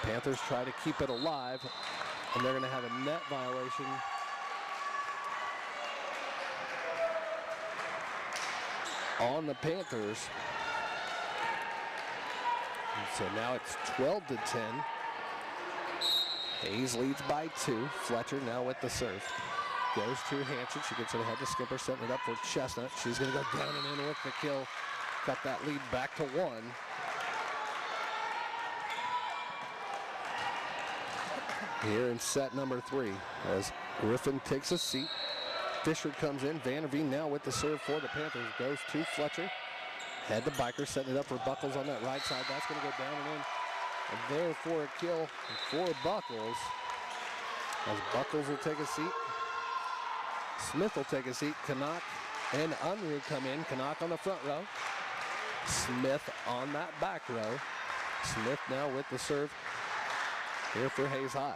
Panthers try to keep it alive, and they're going to have a net violation. On the Panthers. And so now it's 12-10. Hayes leads by 2. Fletcher now with the serve. Goes to Hatchett. She gets it ahead to Skipper, setting it up for Chestnut. She's going to go down and in with the kill. Cut that lead back to 1. Here in set number 3, as Griffin takes a seat. Fisher comes in. Vanderveen now with the serve for the Panthers. Goes to Fletcher. Head to Biker, setting it up for Buckles on that right side. That's going to go down and in. And there for a kill for Buckles. As Buckles will take a seat. Smith will take a seat. Canuck and Unruh come in. Canuck on the front row. Smith on that back row. Smith now with the serve here for Hayes High.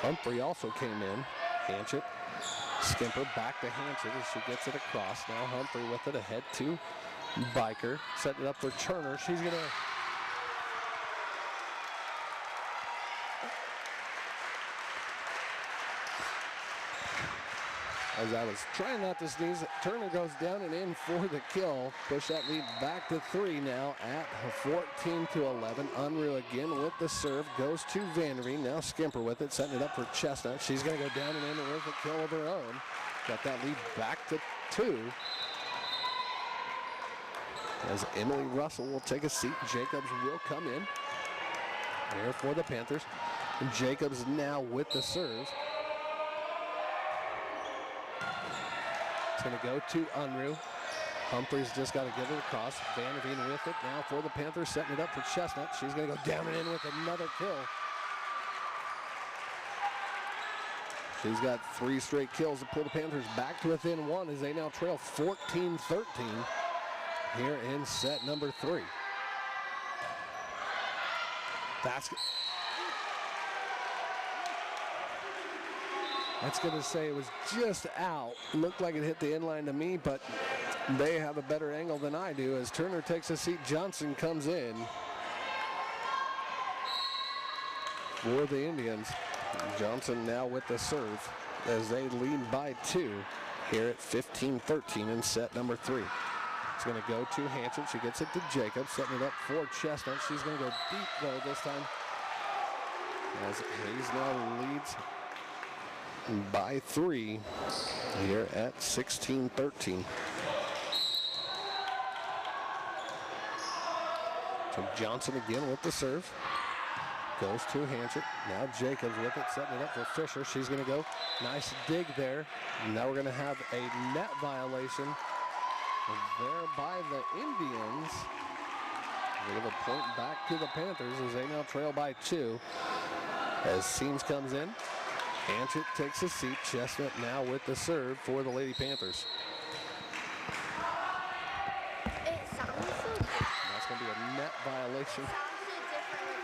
Humphrey also came in. Hanchett. Skimper back to Hanchett as she gets it across. Now Humphrey with it ahead to Biker. Setting it up for Turner. She's going to... As I was trying not to sneeze, Turner goes down and in for the kill. Push that lead back to 3 now at 14-11. Unruh again with the serve. Goes to Vanderveen. Now Skimper with it, setting it up for Chestnut. She's going to go down and in with a kill of her own. Got that lead back to 2. As Emily Russell will take a seat, Jacobs will come in. There for the Panthers. And Jacobs now with the serve. It's going to go to Unruh. Humphreys just got to get it across. Vanderveen with it now for the Panthers, setting it up for Chestnut. She's going to go down and in with another kill. She's got 3 straight kills to pull the Panthers back to within 1 as they now trail 14-13 here in set number 3. Basket. That's going to say it was just out. Looked like it hit the inline to me, but they have a better angle than I do as Turner takes a seat. Johnson comes in for the Indians. Johnson now with the serve as they lead by 2 here at 15-13 in set number 3. It's going to go to Hanson. She gets it to Jacobs, setting it up for Chestnut. She's going to go deep though this time as Hayes now leads by 3 here at 16-13. So Johnson again with the serve. Goes to Hanchett. Now Jacobs with it, setting it up for Fisher. She's going to go. Nice dig there. Now we're going to have a net violation there by the Indians. We have a point back to the Panthers as they now trail by 2. As Seams comes in. Hanchett takes a seat. Chestnut now with the serve for the Lady Panthers. That's going to be a net violation.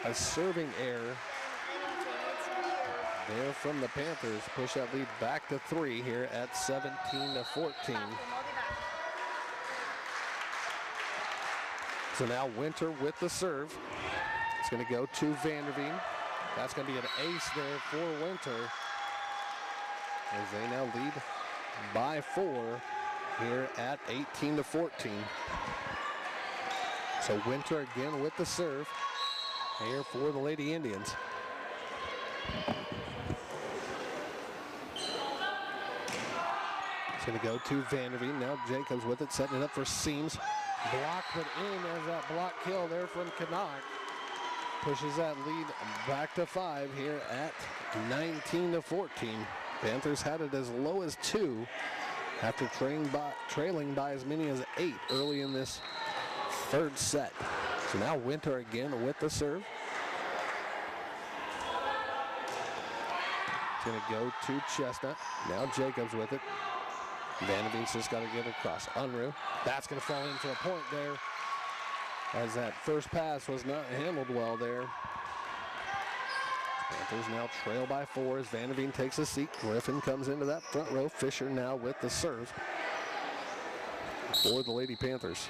A serving error there from the Panthers. Push that lead back to 3 here at 17-14. So now Winter with the serve. It's going to go to Vanderveen. That's going to be an ace there for Winter as they now lead by 4 here at 18-14. So Winter again with the serve here for the Lady Indians. It's going to go to Vanderveen. Now Jacobs with it, setting it up for Seams. Block put in as that block kill there from Canuck. Pushes that lead back to 5 here at 19-14. Panthers had it as low as 2 after trailing by as many as 8 early in this third set. So now Winter again with the serve. It's going to go to Chestnut. Now Jacobs with it. Vanderveen's just got to get it across. Unruh. That's going to fall into a point there as that first pass was not handled well there. Panthers now trail by 4 as Vanderveen takes a seat. Griffin comes into that front row. Fisher now with the serve for the Lady Panthers.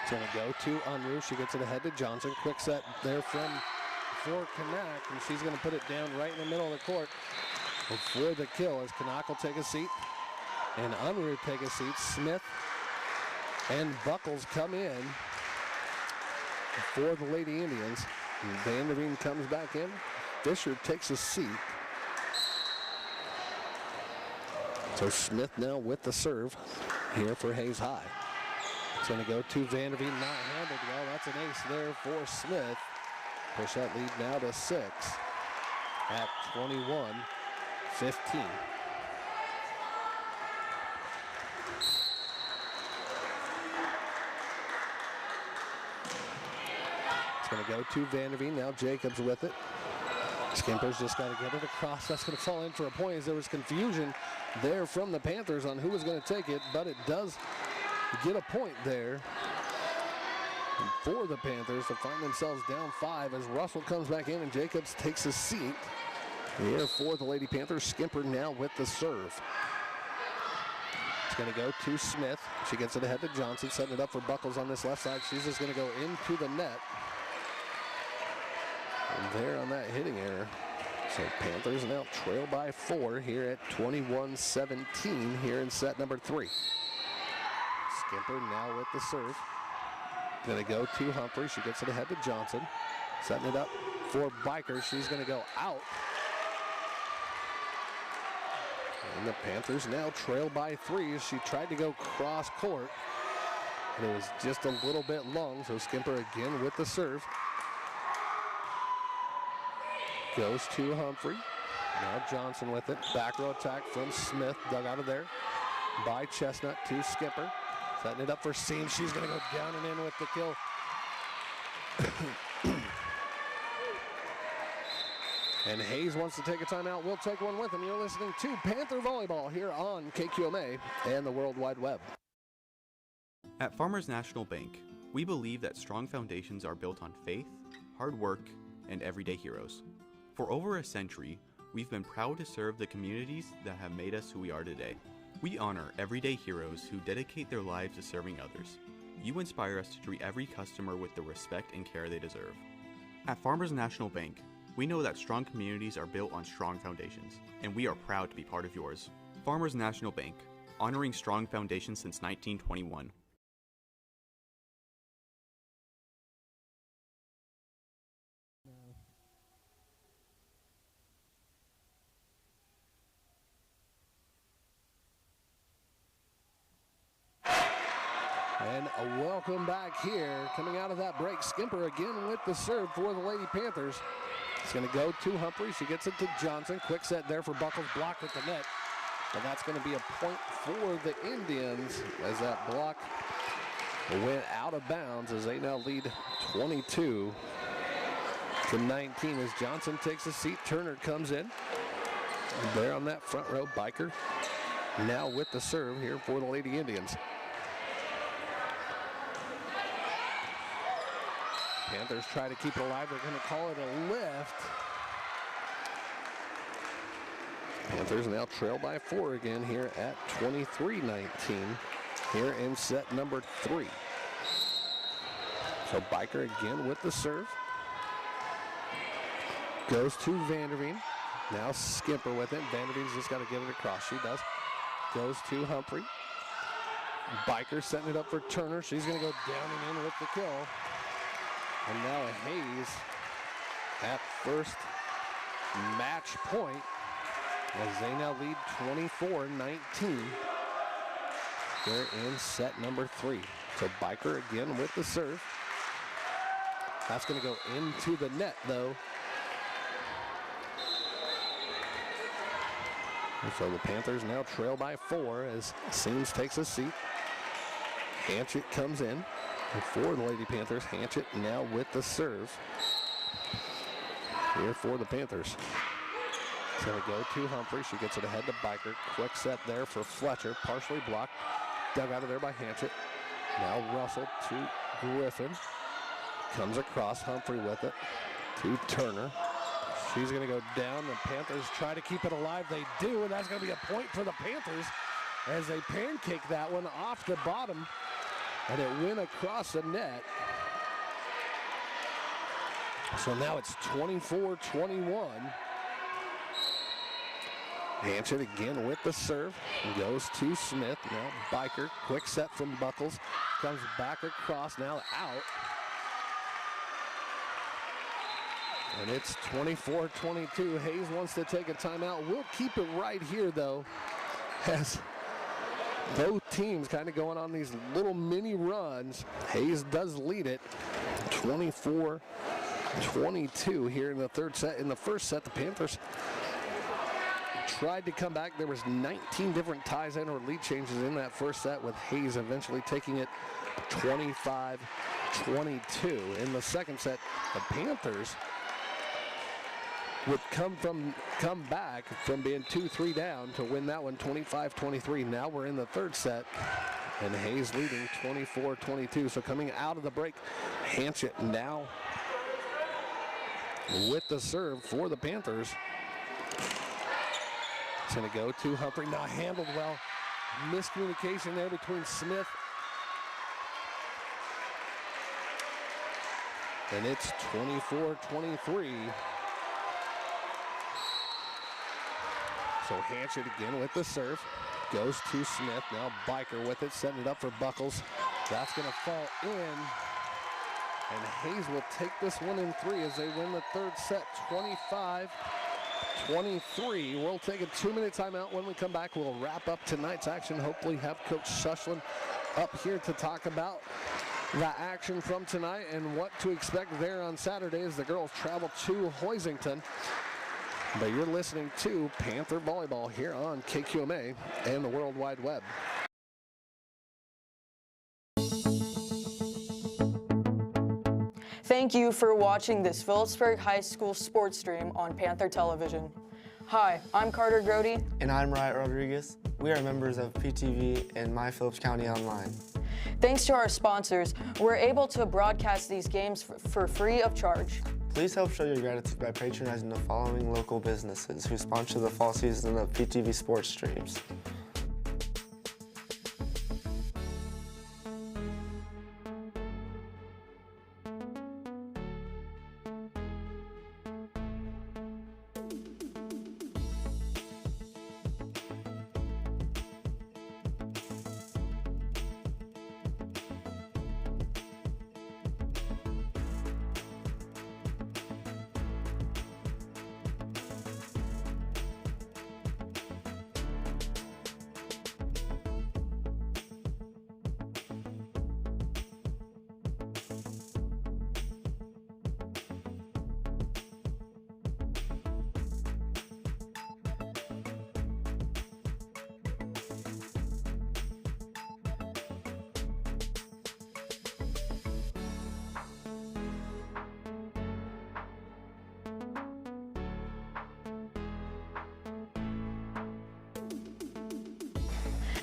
It's going to go to Unruh. She gets it ahead to Johnson. Quick set there for Canuck, and she's going to put it down right in the middle of the court for the kill as Canuck will take a seat and Unruh take a seat. Smith and Buckles come in for the Lady Indians. Vanderveen comes back in. Fisher takes a seat. So Smith now with the serve here for Hayes High. It's going to go to Vanderveen, not handled well. That's an ace there for Smith. Push that lead now to 6 at 21-15. going to go to Vanderveen. Now Jacobs with it. Skimper's just got to get it across. That's going to fall in for a point as there was confusion there from the Panthers on who was going to take it, but it does get a point there for the Panthers to find themselves down 5 as Russell comes back in and Jacobs takes a seat here for the Lady Panthers. Skimper now with the serve. It's going to go to Smith. She gets it ahead to Johnson, setting it up for Buckles on this left side. She's just going to go into the net. And there on that hitting error. So Panthers now trail by 4 here at 21-17 here in set number 3. Skimper now with the serve. Going to go to Humphrey. She gets it ahead to Johnson. Setting it up for Biker. She's going to go out. And the Panthers now trail by 3 as she tried to go cross court. And it was just a little bit long, so Skimper again with the serve. Goes to Humphrey. Now Johnson with it. Back row attack from Smith. Dug out of there by Chestnut to Skipper. Setting it up for Seam. She's going to go down and in with the kill. And Hayes wants to take a timeout. We'll take one with him. You're listening to Panther Volleyball here on KQMA and the World Wide Web. At Farmers National Bank, we believe that strong foundations are built on faith, hard work, and everyday heroes. For over a century, we've been proud to serve the communities that have made us who we are today. We honor everyday heroes who dedicate their lives to serving others. You inspire us to treat every customer with the respect and care they deserve. At Farmers National Bank, we know that strong communities are built on strong foundations, and we are proud to be part of yours. Farmers National Bank, honoring strong foundations since 1921. And a welcome back here. Coming out of that break, Skimper again with the serve for the Lady Panthers. It's going to go to Humphrey. She gets it to Johnson. Quick set there for Buckles, blocked at the net. And that's going to be a point for the Indians as that block went out of bounds as they now lead 22-19 as Johnson takes a seat. Turner comes in. And there on that front row, Biker now with the serve here for the Lady Indians. Panthers try to keep it alive. They're going to call it a lift. Panthers now trail by 4 again here at 23-19 here in set number 3. So Biker again with the serve. Goes to Vanderveen. Now Skimper with it. Vanderveen's just got to get it across. She does. Goes to Humphrey. Biker setting it up for Turner. She's going to go down and in with the kill. And now a Hayes at first match point as they now lead 24-19. They're in set number 3. So Biker again with the serve. That's going to go into the net though. And so the Panthers now trail by 4 as Seams takes a seat. Hanchett comes in. And for the Lady Panthers, Hanchett now with the serve. Here for the Panthers. It's going to go to Humphrey. She gets it ahead to Biker. Quick set there for Fletcher. Partially blocked. Dug out of there by Hanchett. Now Russell to Griffin. Comes across. Humphrey with it to Turner. She's going to go down. The Panthers try to keep it alive. They do, and that's going to be a point for the Panthers as they pancake that one off the bottom. And it went across the net. So now it's 24-21. Hanchett again with the serve. Goes to Smith. Now Biker. Quick set from Buckles. Comes back across. Now out. And it's 24-22. Hayes wants to take a timeout. We'll keep it right here, though, as both teams kind of going on these little mini runs. Hayes does lead it 24-22 here in the third set. In the first set, the Panthers tried to come back. There was 19 different ties and or lead changes in that first set, with Hayes eventually taking it 25-22. 22. In the second set, the Panthers would come back from being 2-3 down to win that one 25-23. Now we're in the third set, and Hayes leading 24-22. So coming out of the break, Hanchett now with the serve for the Panthers. It's going to go to Humphrey, not handled well. Miscommunication there between Smith. And it's 24-23. So Hanchett again with the serve. Goes to Smith. Now Biker with it, setting it up for Buckles. That's going to fall in. And Hayes will take this one in 3 as they win the third set, 25-23. We'll take a 2-minute timeout. When we come back, we'll wrap up tonight's action. Hopefully have Coach Sushland up here to talk about the action from tonight and what to expect there on Saturday as the girls travel to Hoisington. But you're listening to Panther Volleyball here on KQMA and the World Wide Web. Thank you for watching this Phillipsburg High School sports stream on Panther Television. Hi, I'm Carter Grody. And I'm Riot Rodriguez. We are members of PTV and My Phillips County Online. Thanks to our sponsors, we're able to broadcast these games for free of charge. Please help show your gratitude by patronizing the following local businesses who sponsor the fall season of PTV sports streams.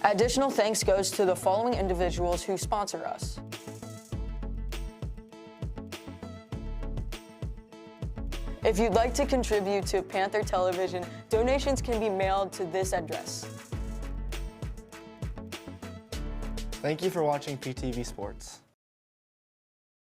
Additional thanks goes to the following individuals who sponsor us. If you'd like to contribute to Panther Television, donations can be mailed to this address. Thank you for watching PTV Sports.